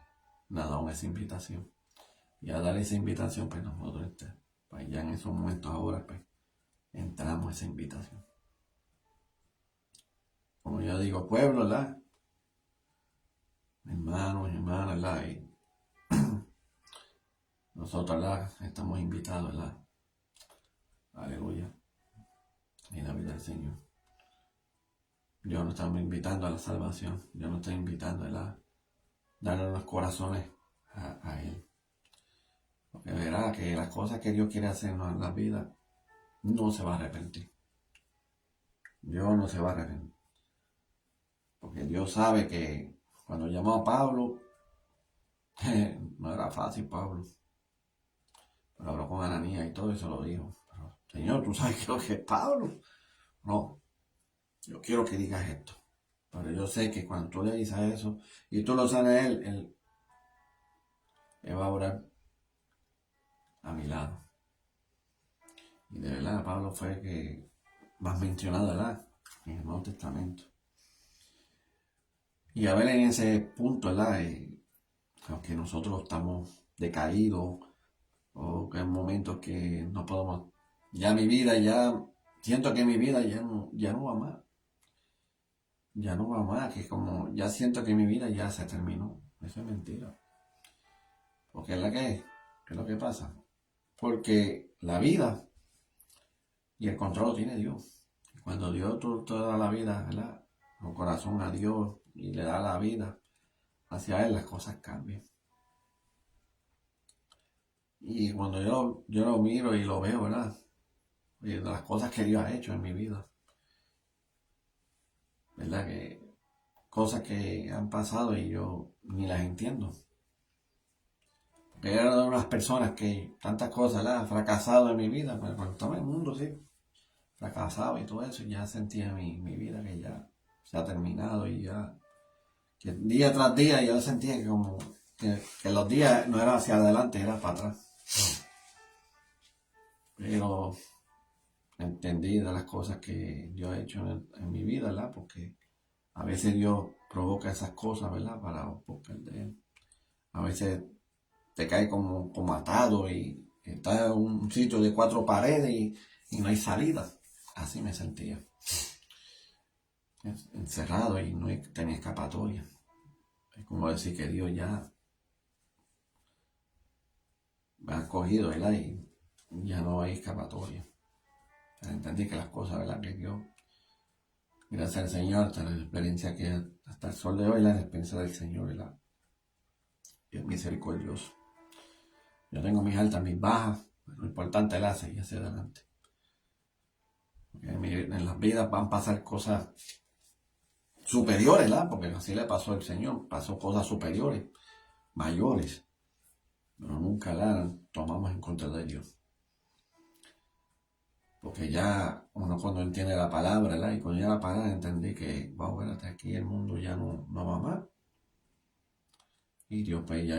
nos ha dado esa invitación. Y a dar esa invitación, pues nosotros, pues ya en esos momentos ahora, pues, entramos a esa invitación. Como yo digo, pueblo, ¿verdad?, hermanos, hermanas, ¿verdad?, y nosotros, ¿verdad?, estamos invitados, ¿verdad?, aleluya, en la vida del Señor. Dios nos está invitando a la salvación. Dios nos está invitando, ¿verdad?, darnos los corazones a Él. Porque verá que las cosas que Dios quiere hacernos en la vida, no se va a arrepentir. Dios no se va a arrepentir. Porque Dios sabe que cuando llamó a Pablo, no era fácil Pablo. Pero habló con Ananías y todo eso lo dijo. Pero, Señor, ¿tú sabes qué es lo que es Pablo? No, yo quiero que digas esto. Pero yo sé que cuando tú le dices eso y tú lo sabes a él va a orar a mi lado. Y de verdad, Pablo fue el que más mencionado, ¿verdad?, en el Nuevo Testamento. Y a ver en ese punto, ¿verdad?, aunque nosotros estamos decaídos, o que hay momentos que no podemos, ya mi vida, siento que mi vida ya no va más. Ya no va más, que como ya siento que mi vida ya se terminó. Eso es mentira. Porque ¿qué es lo que pasa? Porque la vida y el control lo tiene Dios. Cuando Dios tú te da la vida, ¿verdad?, con corazón a Dios y le da la vida hacia Él, las cosas cambian. Y cuando yo lo miro y lo veo, ¿verdad?, y de las cosas que Dios ha hecho en mi vida, ¿verdad?, que cosas que han pasado y yo ni las entiendo. Porque era de unas personas que tantas cosas, ¿verdad?, fracasado en mi vida, pero cuando estaba en el mundo, sí, fracasado y todo eso, y ya sentía mi vida que ya se ha terminado y ya, que día tras día yo sentía que como que los días no eran hacia adelante, era para atrás. Pero entendí de las cosas que Dios ha hecho en mi vida, ¿verdad?, porque a veces Dios provoca esas cosas, ¿verdad?, para buscar de Él. A veces te cae como atado y estás en un sitio de 4 paredes y no hay salida. Así me sentía. Encerrado y no tenía escapatoria. Es como decir que Dios ya me ha cogido, ¿verdad?, y ya no hay escapatoria. Pero entendí que las cosas, ¿verdad?, que Dios, gracias al Señor, hasta la experiencia que hasta el sol de hoy, la experiencia del Señor, ¿verdad?, y es misericordioso. Yo tengo mis altas, mis bajas, pero lo importante es la seguir hacia adelante. Porque en las vidas van a pasar cosas superiores, ¿verdad?, porque así le pasó al Señor, pasó cosas superiores, mayores. pero nunca la tomamos en contra de Dios. Porque ya uno cuando entiende la palabra, ¿verdad? Y cuando ya la palabra entendí que, wow, espérate, aquí el mundo ya no va más. Y Dios pues ya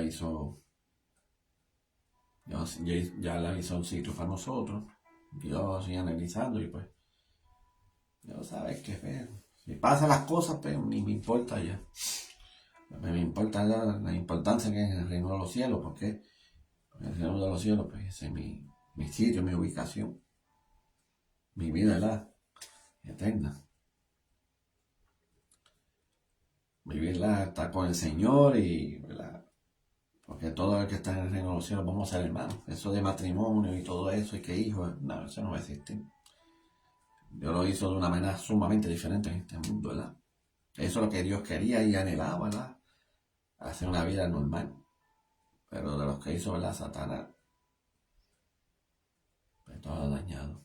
la hizo un sitio para nosotros. Dios sigue analizando y pues, Dios sabe que pues, si pasan las cosas, pues ni me importa ya. Me importa la importancia que es el reino de los cielos, porque el reino de los cielos, pues ese es mi sitio, mi ubicación, mi vida, ¿verdad? Eterna. Vivirla está con el Señor y, ¿verdad? Porque todo el que está en el reino de los cielos vamos a ser hermanos. Eso de matrimonio y todo eso y que hijos, no, eso no va a existir. Dios lo hizo de una manera sumamente diferente en este mundo, ¿verdad? Eso es lo que Dios quería y anhelaba, ¿verdad? Hacer una vida normal. Pero de los que hizo, ¿verdad? Satanás, pues todo dañado.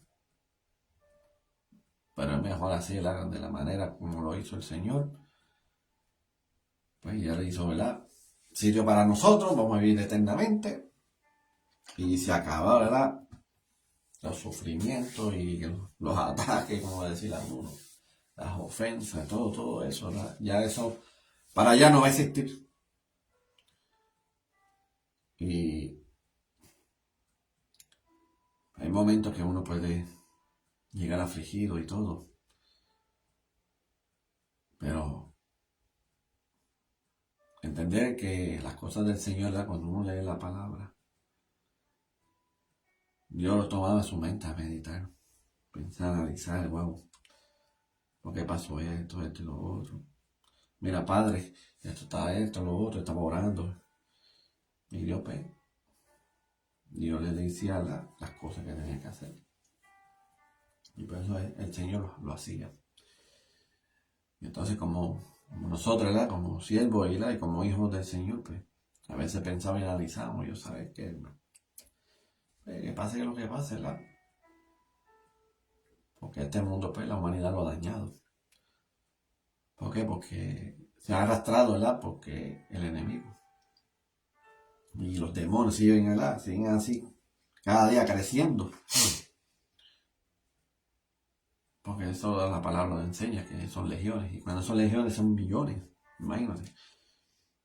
Pero es mejor así, ¿verdad? De la manera como lo hizo el Señor. Pues ya lo hizo, ¿verdad? Sitio para nosotros, vamos a vivir eternamente. Y se acaba, ¿verdad? Los sufrimientos y los ataques, como decir algunos, las ofensas, todo eso, ¿verdad? Ya eso, para allá no va a existir. Y hay momentos que uno puede llegar afligido y todo, pero entender que las cosas del Señor, ¿verdad? Cuando uno lee la palabra, Dios lo tomaba en su mente a meditar, pensar, analizar, wow, ¿por qué pasó esto y lo otro? Mira, Padre, esto, lo otro, estaba orando. Y Dios le decía las cosas que tenía que hacer. Y por eso el Señor lo hacía. Y entonces como nosotros, ¿verdad? Como siervos y como hijos del Señor, pues a veces pensamos y analizamos, yo sabes que pase lo que pase, ¿verdad? Porque este mundo, pues la humanidad lo ha dañado. ¿Por qué? Porque se ha arrastrado, ¿verdad? Porque el enemigo y los demonios siguen, ¿verdad? Siguen así, cada día creciendo. Porque eso la palabra lo enseña, que son legiones. Y cuando son legiones son millones, imagínate,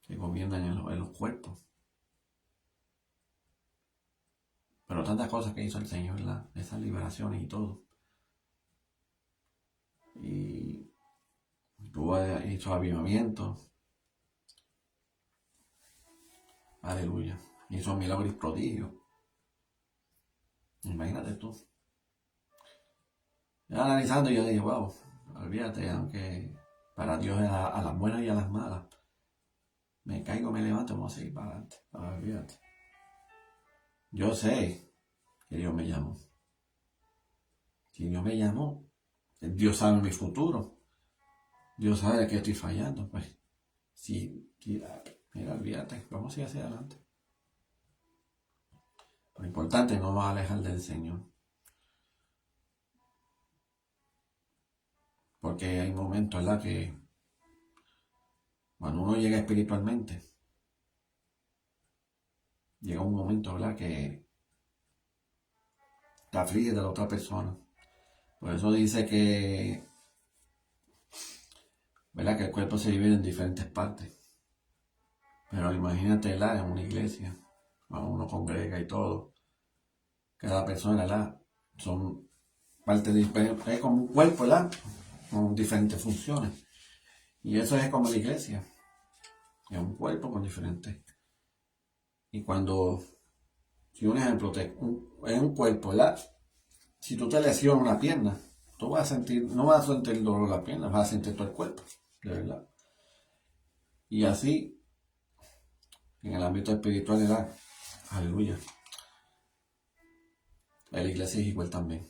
que gobiernan en los cuerpos. Pero tantas cosas que hizo el Señor, ¿verdad? Esas liberaciones y todo. Y hizo avivamiento. Aleluya. Hizo milagros y prodigios. Imagínate tú. Ya analizando yo dije, wow, olvídate, aunque para Dios es a las buenas y a las malas. Me caigo, me levanto, vamos a seguir para adelante. Olvídate. Yo sé que Dios me llamó. Si Dios me llamó, Dios sabe mi futuro. Dios sabe que estoy fallando. Pues, mira, olvídate, vamos a ir hacia adelante. Lo importante no va a alejar del Señor. Porque hay momentos, ¿verdad? Que cuando uno llega espiritualmente, llega un momento, ¿verdad? Que te aflige de la otra persona. Por eso dice que, ¿verdad? Que el cuerpo se divide en diferentes partes. Pero imagínate, ¿verdad? En una iglesia, cuando uno congrega y todo, cada persona, ¿verdad? Son partes diferentes, es como un cuerpo, ¿verdad? Con diferentes funciones. Y eso es como la iglesia. Es un cuerpo con diferentes. Y cuando, si un ejemplo, es un cuerpo, ¿verdad? Si tú te lesionas una pierna, tú vas a sentir, no vas a sentir el dolor de la pierna, vas a sentir todo el cuerpo, de verdad. Y así, en el ámbito espiritual, ¿verdad? Aleluya. La iglesia es igual también.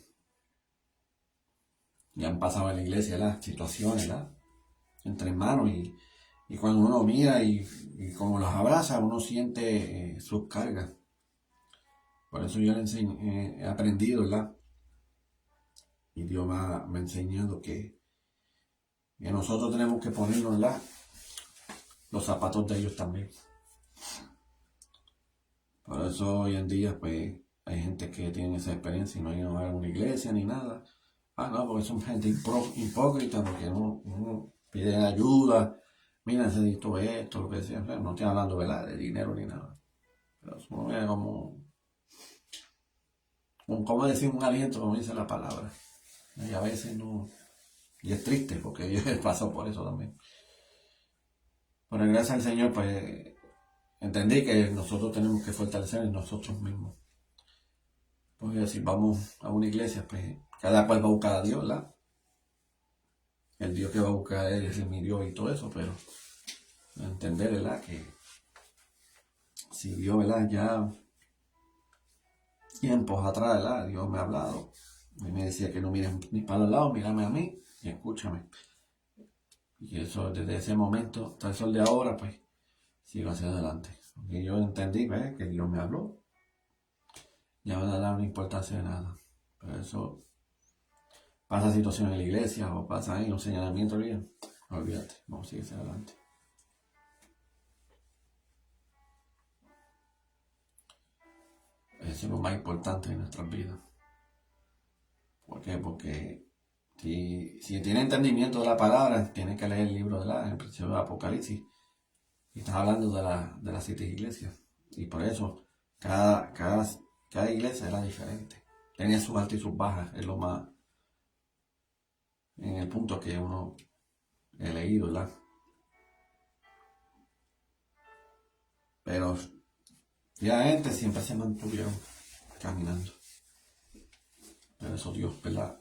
Ya han pasado en la iglesia las situaciones, ¿verdad? Entre hermanos y cuando uno mira y como los abraza, uno siente sus cargas. Por eso yo he aprendido, ¿verdad? Y Dios me ha enseñado que nosotros tenemos que ponernos, ¿verdad? Los zapatos de ellos también. Por eso hoy en día, pues, hay gente que tiene esa experiencia y no hay a una iglesia ni nada. Ah, no, porque son gente hipócrita, porque no piden ayuda. Mira, necesito esto, lo que sea. O sea, no estoy hablando, ¿verdad?, de dinero ni nada. Pero eso es como decir un aliento, como dice la palabra. Y a veces no. Y es triste, porque yo he pasado por eso también. Pero gracias al Señor, pues, entendí que nosotros tenemos que fortalecer en nosotros mismos. Porque si vamos a una iglesia, pues cada cual va a buscar a Dios, ¿verdad? El Dios que va a buscar a él es mi Dios y todo eso, pero entender, ¿verdad? Que si Dios, ¿verdad? Ya tiempos atrás, ¿verdad? Dios me ha hablado. Y me decía que no mires ni para el lado, mírame a mí y escúchame. Y eso desde ese momento hasta el sol de ahora, pues sigo hacia adelante. Porque yo entendí, ¿ves? Que Dios me habló. Ya no le da una importancia de nada. Pero eso pasa situación en la iglesia o pasa ahí un señalamiento bien. Olvídate, vamos a seguir hacia adelante. Eso es lo más importante en nuestras vidas. ¿Por qué? Porque si tiene entendimiento de la palabra, tiene que leer el libro el principio de Apocalipsis. Y está hablando de las 7 iglesias. Y por eso, cada iglesia era diferente. Tenía sus altas y sus bajas. Es lo más, en el punto que uno he leído, ¿verdad? Pero ya gente siempre se mantuvieron caminando. Pero eso Dios, ¿verdad?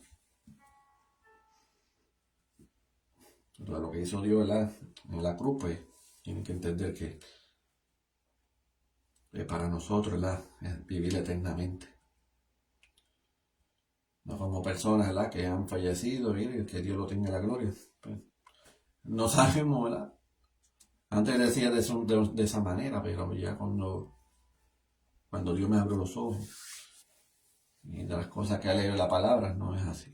Todo lo que hizo Dios, ¿verdad? En la cruz, pues, tienen que entender que para nosotros, ¿verdad? Es vivir eternamente. No como personas, ¿verdad? Que han fallecido y que Dios lo tenga en la gloria. Pues, no sabemos, ¿verdad? Antes decía de esa manera, pero ya cuando Dios me abrió los ojos y de las cosas que ha leído en la palabra, no es así.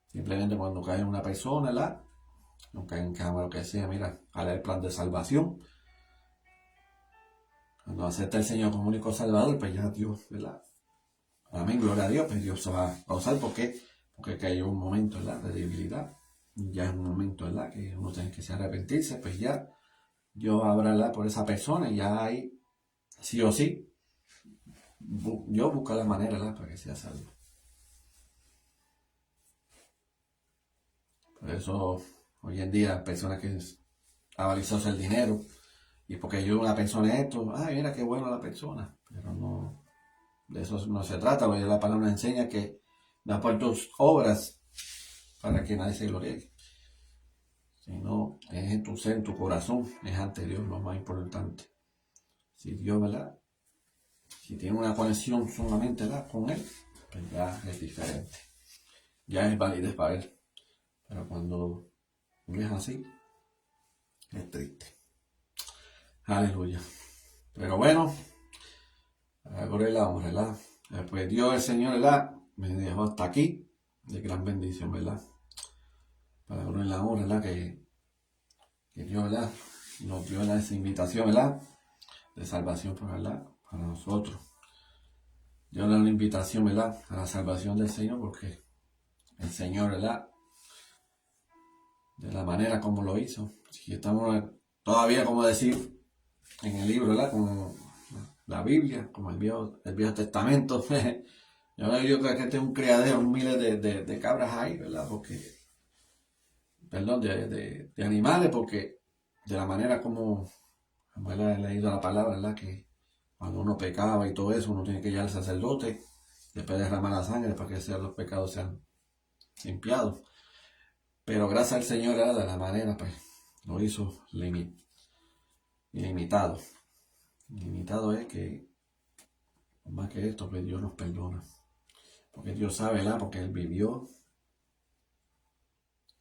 Simplemente cuando cae una persona, ¿verdad? No cae en cama, lo que sea, mira, hará el plan de salvación. Cuando acepta el Señor como único Salvador, pues ya Dios, ¿verdad? Amén, gloria a Dios, pues Dios se va a usar. ¿Por qué? Porque cayó un momento, ¿verdad?, de debilidad. Ya es un momento, ¿verdad?, que uno tiene que arrepentirse, pues ya Dios va a hablar por esa persona y ya hay, sí o sí, Dios busca la manera, ¿verdad?, para que sea salvo. Por eso, hoy en día, personas que avalizarse el dinero, y porque yo una persona esto, ay, mira qué bueno la persona, pero no, de eso no se trata, porque la palabra enseña que da por tus obras para que nadie se gloríe. Sino es en tu ser, en tu corazón, es ante Dios lo más importante. Si Dios, ¿verdad? Si tiene una conexión solamente, ¿verdad?, con Él, pues ya es diferente. Ya es validez para Él. Pero cuando no es así, es triste. Aleluya. Pero bueno, ahora la honra, ¿verdad? Pues Dios, el Señor, ¿verdad?, me dejó hasta aquí, de gran bendición, ¿verdad? Para gloria y la honra, ¿verdad? Que Dios, ¿verdad?, nos dio esa invitación, ¿verdad?, de salvación, ¿verdad?, para nosotros. Dios da una invitación, ¿verdad?, a la salvación del Señor, porque el Señor, ¿verdad?, de la manera como lo hizo. Si estamos todavía, como decir, en el libro, ¿verdad?, como la Biblia, como el Viejo Testamento. Yo creo que este es un criadero, un miles de cabras ahí, ¿verdad? Porque, perdón, de animales, porque de la manera como he leído la palabra, ¿verdad?, que cuando uno pecaba y todo eso, uno tiene que ir al sacerdote, después derramar la sangre para que los pecados sean limpiados. Pero gracias al Señor, ¿verdad?, de la manera, pues, lo hizo ilimitado. Ilimitado es que, más que esto, pues Dios nos perdona. Porque Dios sabe, ¿verdad?, porque Él vivió,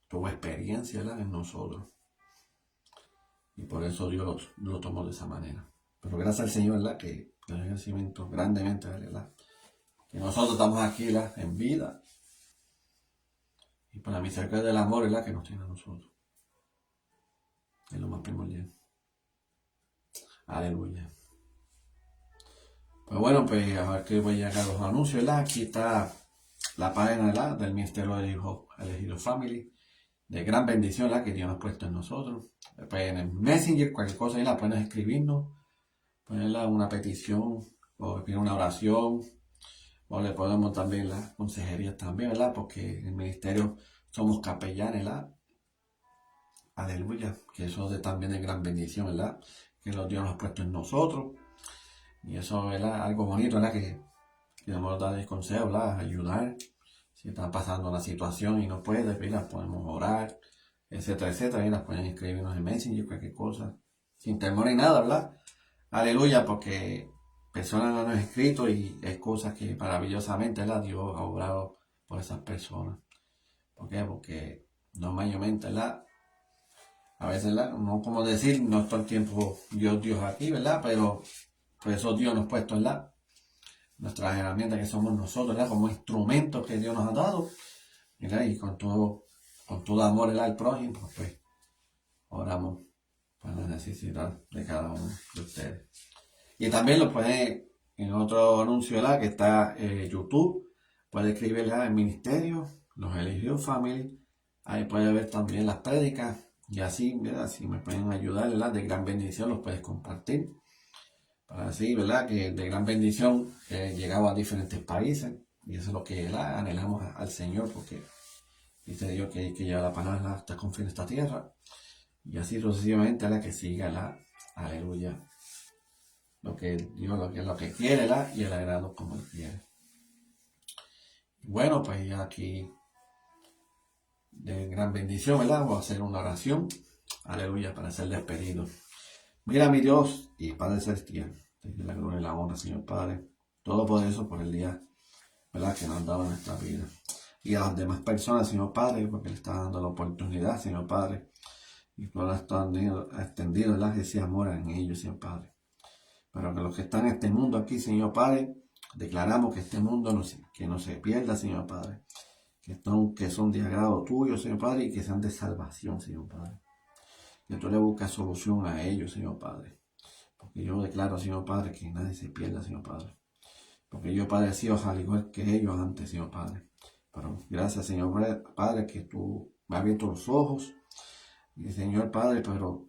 tuvo experiencia, ¿verdad?, en nosotros. Y por eso Dios lo tomó de esa manera. Pero gracias al Señor, ¿verdad?, que el agradecimiento grandemente, ¿verdad?, que nosotros estamos aquí, ¿verdad?, en vida. Y por la misericordia del amor, ¿verdad?, que nos tiene a nosotros. Es lo más primordial. Aleluya. Pues bueno, pues a ver que voy a llegar a los anuncios, ¿verdad? Aquí está la página, ¿verdad?, del Ministerio de Elegido Family. De gran bendición, ¿verdad?, que Dios nos ha puesto en nosotros. Pues en el Messenger, cualquier cosa, ahí la pueden escribirnos, ponerle una petición, o pedir una oración, o le podemos también las consejerías también, ¿verdad? Porque en el ministerio somos capellanes, ¿verdad? Aleluya, que eso es también de gran bendición, ¿verdad? Que los Dios nos ha puesto en nosotros. Y eso, ¿verdad? Algo bonito, ¿verdad? Que debemos dar consejo, ¿verdad? Ayudar. Si están pasando una situación y no puede, ¿verdad?, podemos orar, etcétera, etcétera. Y las pueden escribirnos en Messenger, cualquier cosa. Sin temor ni nada, ¿verdad? Aleluya, porque personas nos han escrito y hay cosas que maravillosamente, ¿verdad?, Dios ha obrado por esas personas. ¿Por qué? Porque normalmente, ¿verdad?, a veces, ¿verdad?, no como decir, no todo el tiempo Dios aquí, ¿verdad? Pero por eso Dios nos ha puesto, ¿verdad?, nuestras herramientas que somos nosotros, ¿verdad?, como instrumentos que Dios nos ha dado, ¿verdad? Y con todo amor, ¿verdad?, al prójimo, pues oramos por la necesidad de cada uno de ustedes. Y también lo puede, en otro anuncio, ¿verdad?, que está YouTube, puede escribir, ¿verdad?, el ministerio, los elegidos family, ahí puede ver también las prédicas, y así, ¿verdad?, si me pueden ayudar, ¿verdad?, de gran bendición, los puedes compartir, para así, ¿verdad?, que de gran bendición llegado a diferentes países, y eso es lo que, ¿verdad?, anhelamos al Señor, porque dice Dios que hay que llevar la palabra hasta con fin de esta tierra, y así sucesivamente, ¿verdad?, que siga la aleluya, lo que Dios lo que quiere, ¿verdad?, y el agrado como Él quiere. Bueno, pues ya aquí de gran bendición, ¿verdad? Voy a hacer una oración, aleluya, para ser despedido. Mira, mi Dios y Padre Celestial, te doy la gloria y la honra, Señor Padre, todo por eso, por el día, ¿verdad?, que nos han dado en nuestra vida. Y a las demás personas, Señor Padre, porque le está dando la oportunidad, Señor Padre, y tú has extendido, ¿verdad?, ese amor en ellos, Señor Padre. Pero que los que están en este mundo aquí, Señor Padre, declaramos que este mundo que no se pierda, Señor Padre, que son de agrado tuyo, Señor Padre, y que sean de salvación, Señor Padre. Que tú le buscas solución a ellos, Señor Padre. Porque yo declaro, Señor Padre, que nadie se pierda, Señor Padre. Porque yo, Padre, he sido al igual que ellos antes, Señor Padre. Pero gracias, Señor Padre, que tú me has abierto los ojos. Y, Señor Padre, pero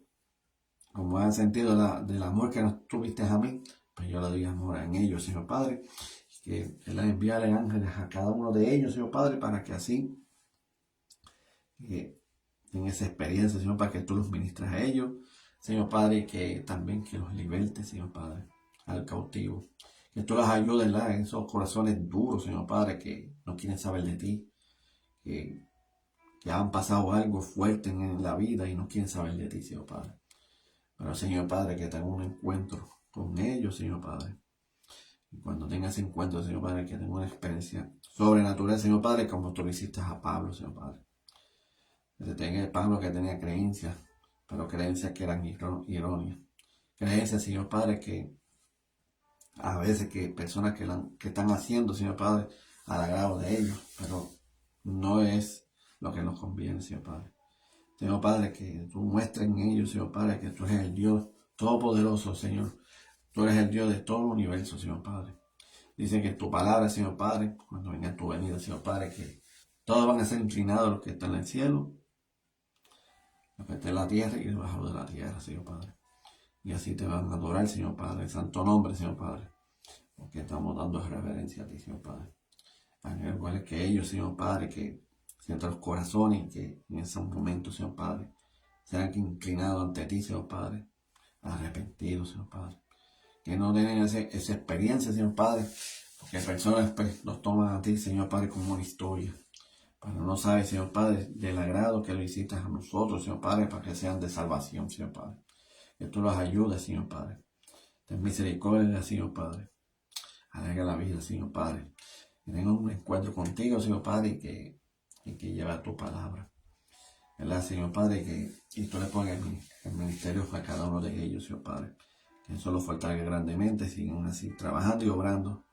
como han sentido del amor que nos tuviste a mí, pues yo le doy amor en ellos, Señor Padre. Que Él enviarle ángeles a cada uno de ellos, Señor Padre, para que así tengan esa experiencia, Señor, para que tú los ministres a ellos, Señor Padre, y que también que los libertes, Señor Padre, al cautivo. Que tú los ayudes, ¿verdad?, en esos corazones duros, Señor Padre, que no quieren saber de ti, que han pasado algo fuerte en la vida y no quieren saber de ti, Señor Padre. Pero, Señor Padre, que tenga un encuentro con ellos, Señor Padre. Y cuando tenga ese encuentro, Señor Padre, que tenga una experiencia sobrenatural, Señor Padre, como tú lo hiciste a Pablo, Señor Padre. Que tenga Pablo que tenía creencias, pero creencias que eran erróneas. Creencias, Señor Padre, que a veces que personas que están haciendo, Señor Padre, al agrado de ellos, pero no es lo que nos conviene, Señor Padre. Señor Padre, que tú muestres en ellos, Señor Padre, que tú eres el Dios todopoderoso, Señor. Tú eres el Dios de todo el universo, Señor Padre. Dice que tu palabra, Señor Padre, cuando venga tu venida, Señor Padre, que todos van a ser inclinados los que están en el cielo, los que están en la tierra y debajo de la tierra, Señor Padre. Y así te van a adorar, Señor Padre, en santo nombre, Señor Padre, porque estamos dando reverencia a ti, Señor Padre. Al igual que ellos, Señor Padre, que sientan los corazones y que en esos momentos, Señor Padre, serán inclinados ante ti, Señor Padre, arrepentidos, Señor Padre. Que no tengan esa experiencia, Señor Padre, porque personas pues, nos toman a ti, Señor Padre, como una historia. Pero no sabes, Señor Padre, del agrado que lo hiciste a nosotros, Señor Padre, para que sean de salvación, Señor Padre. Que tú los ayudes, Señor Padre. Ten misericordia, Señor Padre. Alegra la vida, Señor Padre. Que tengan un encuentro contigo, Señor Padre, y que lleve tu palabra. ¿Verdad, Señor Padre? Y tú le pongas el ministerio a cada uno de ellos, Señor Padre. Que eso los fortalezca grandemente, sigan así trabajando y obrando,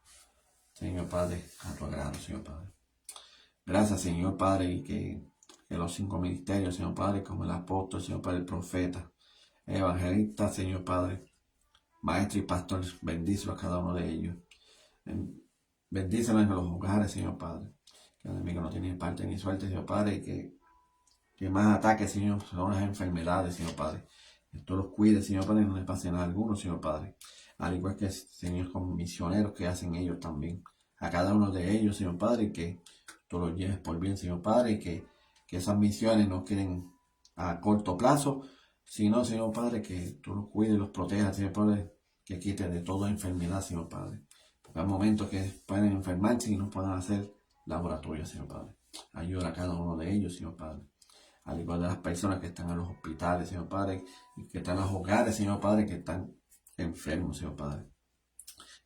Señor Padre, a tu agrado, Señor Padre. Gracias, Señor Padre, y que los 5 ministerios, Señor Padre, como el apóstol, Señor Padre, el profeta, el evangelista, Señor Padre, maestro y pastor, bendícelos a cada uno de ellos. Bendícelos en los hogares, Señor Padre. Que el enemigo no tiene parte ni suerte, Señor Padre, y que más ataques, Señor, son las enfermedades, Señor Padre. Que tú los cuides, Señor Padre, y no les pase nada a alguno, Señor Padre. Al igual que, Señor, como misioneros que hacen ellos también. A cada uno de ellos, Señor Padre, que tú los lleves por bien, Señor Padre, y que esas misiones no queden a corto plazo, sino, Señor Padre, que tú los cuides y los protejas, Señor Padre, que quites de toda enfermedad, Señor Padre. Porque hay momentos que pueden enfermarse y no puedan hacer laboratorio, Señor Padre. Ayuda a cada uno de ellos, Señor Padre. Al igual de las personas que están en los hospitales, Señor Padre, y que están en los hogares, Señor Padre, que están enfermos, Señor Padre,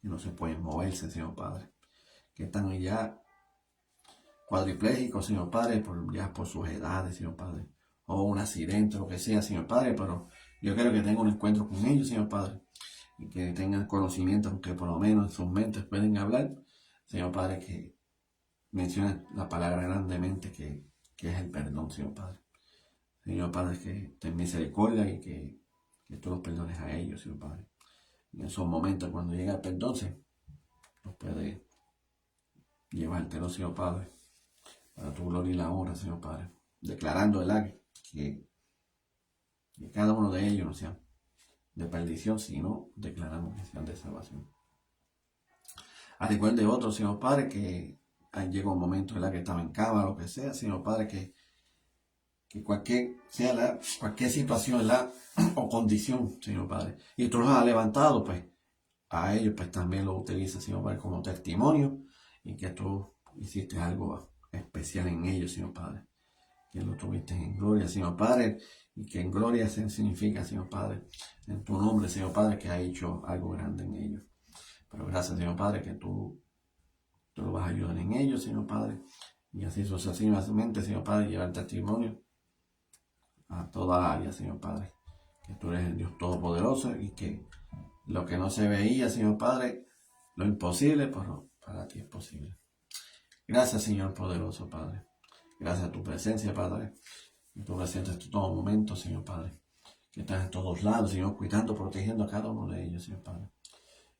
y no se pueden moverse, Señor Padre, que están ya cuadriplégicos, Señor Padre, ya por sus edades, Señor Padre, o un accidente, lo que sea, Señor Padre, pero yo quiero que tengan un encuentro con ellos, Señor Padre, y que tengan conocimiento, aunque por lo menos en sus mentes pueden hablar, Señor Padre, que mencionen la palabra grandemente que es el perdón, Señor Padre. Señor Padre, que ten misericordia y que tú los perdones a ellos, Señor Padre. En esos momentos, cuando llega el perdón, los puede llevártelo, Señor Padre, para tu gloria y la honra, Señor Padre. Declarando, ¿verdad?, que cada uno de ellos no sean de perdición, sino declaramos que sean de salvación. Al igual de otros, Señor Padre, que llega un momento, ¿verdad?, que estaba en cama, lo que sea, Señor Padre, que cualquier situación, ¿verdad?, o condición, Señor Padre, y tú los has levantado, pues, a ellos, pues, también lo utilizas, Señor Padre, como testimonio, y que tú hiciste algo especial en ellos, Señor Padre, que lo tuviste en gloria, Señor Padre, y que en gloria se significa, Señor Padre, en tu nombre, Señor Padre, que ha hecho algo grande en ellos. Pero gracias, Señor Padre, que tú lo vas a ayudar en ellos, Señor Padre, y así sucesivamente, Señor Padre, llevar testimonio a toda área, Señor Padre, que tú eres el Dios Todopoderoso y que lo que no se veía, Señor Padre, lo imposible, pero para ti es posible. Gracias, Señor poderoso, Padre. Gracias a tu presencia, Padre. Y tu presencia en todo momento, Señor Padre. Que estás en todos lados, Señor, cuidando, protegiendo a cada uno de ellos, Señor Padre.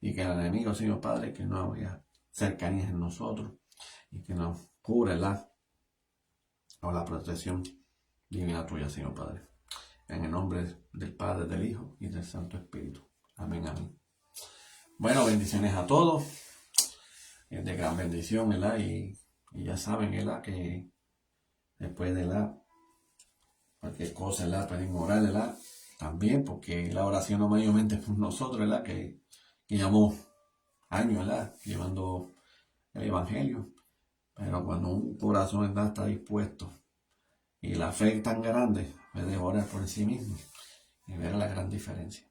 Y que el enemigo, Señor Padre, que no haya cercanías en nosotros y que nos cubre la protección divina tuya, Señor Padre. En el nombre del Padre, del Hijo y del Santo Espíritu. Amén, amén. Bueno, bendiciones a todos. Es de gran bendición, ¿verdad? Y ya saben, ¿verdad?, que después de cualquier cosa, ¿verdad?, pueden orar, ¿verdad?, también, porque la oración no mayormente por nosotros, ¿verdad?, que llevamos años, ¿verdad?, llevando el Evangelio. Pero cuando un corazón, ¿verdad?, está dispuesto y la fe es tan grande, puede orar por sí mismo y ver la gran diferencia.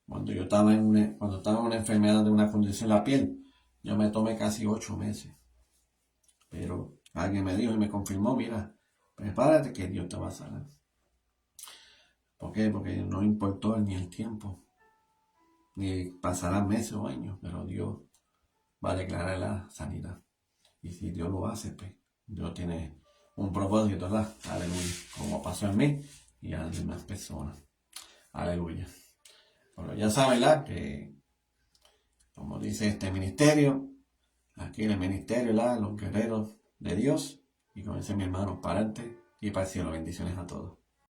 Cuando yo estaba en una enfermedad de una condición de la piel, yo me tomé casi 8 meses. Pero alguien me dijo y me confirmó, mira, prepárate que Dios te va a sanar. ¿Por qué? Porque no importó ni el tiempo, ni pasarán meses o años, pero Dios va a declarar la sanidad. Y si Dios lo hace, pues Dios tiene un propósito, ¿verdad? Aleluya. Como pasó en mí y a demás personas. Aleluya. Bueno, ya saben, ¿verdad?, que como dice este ministerio, aquí en el ministerio, ¿verdad?, los guerreros de Dios, y como dice mi hermano, para adelante y para el cielo. Bendiciones a todos.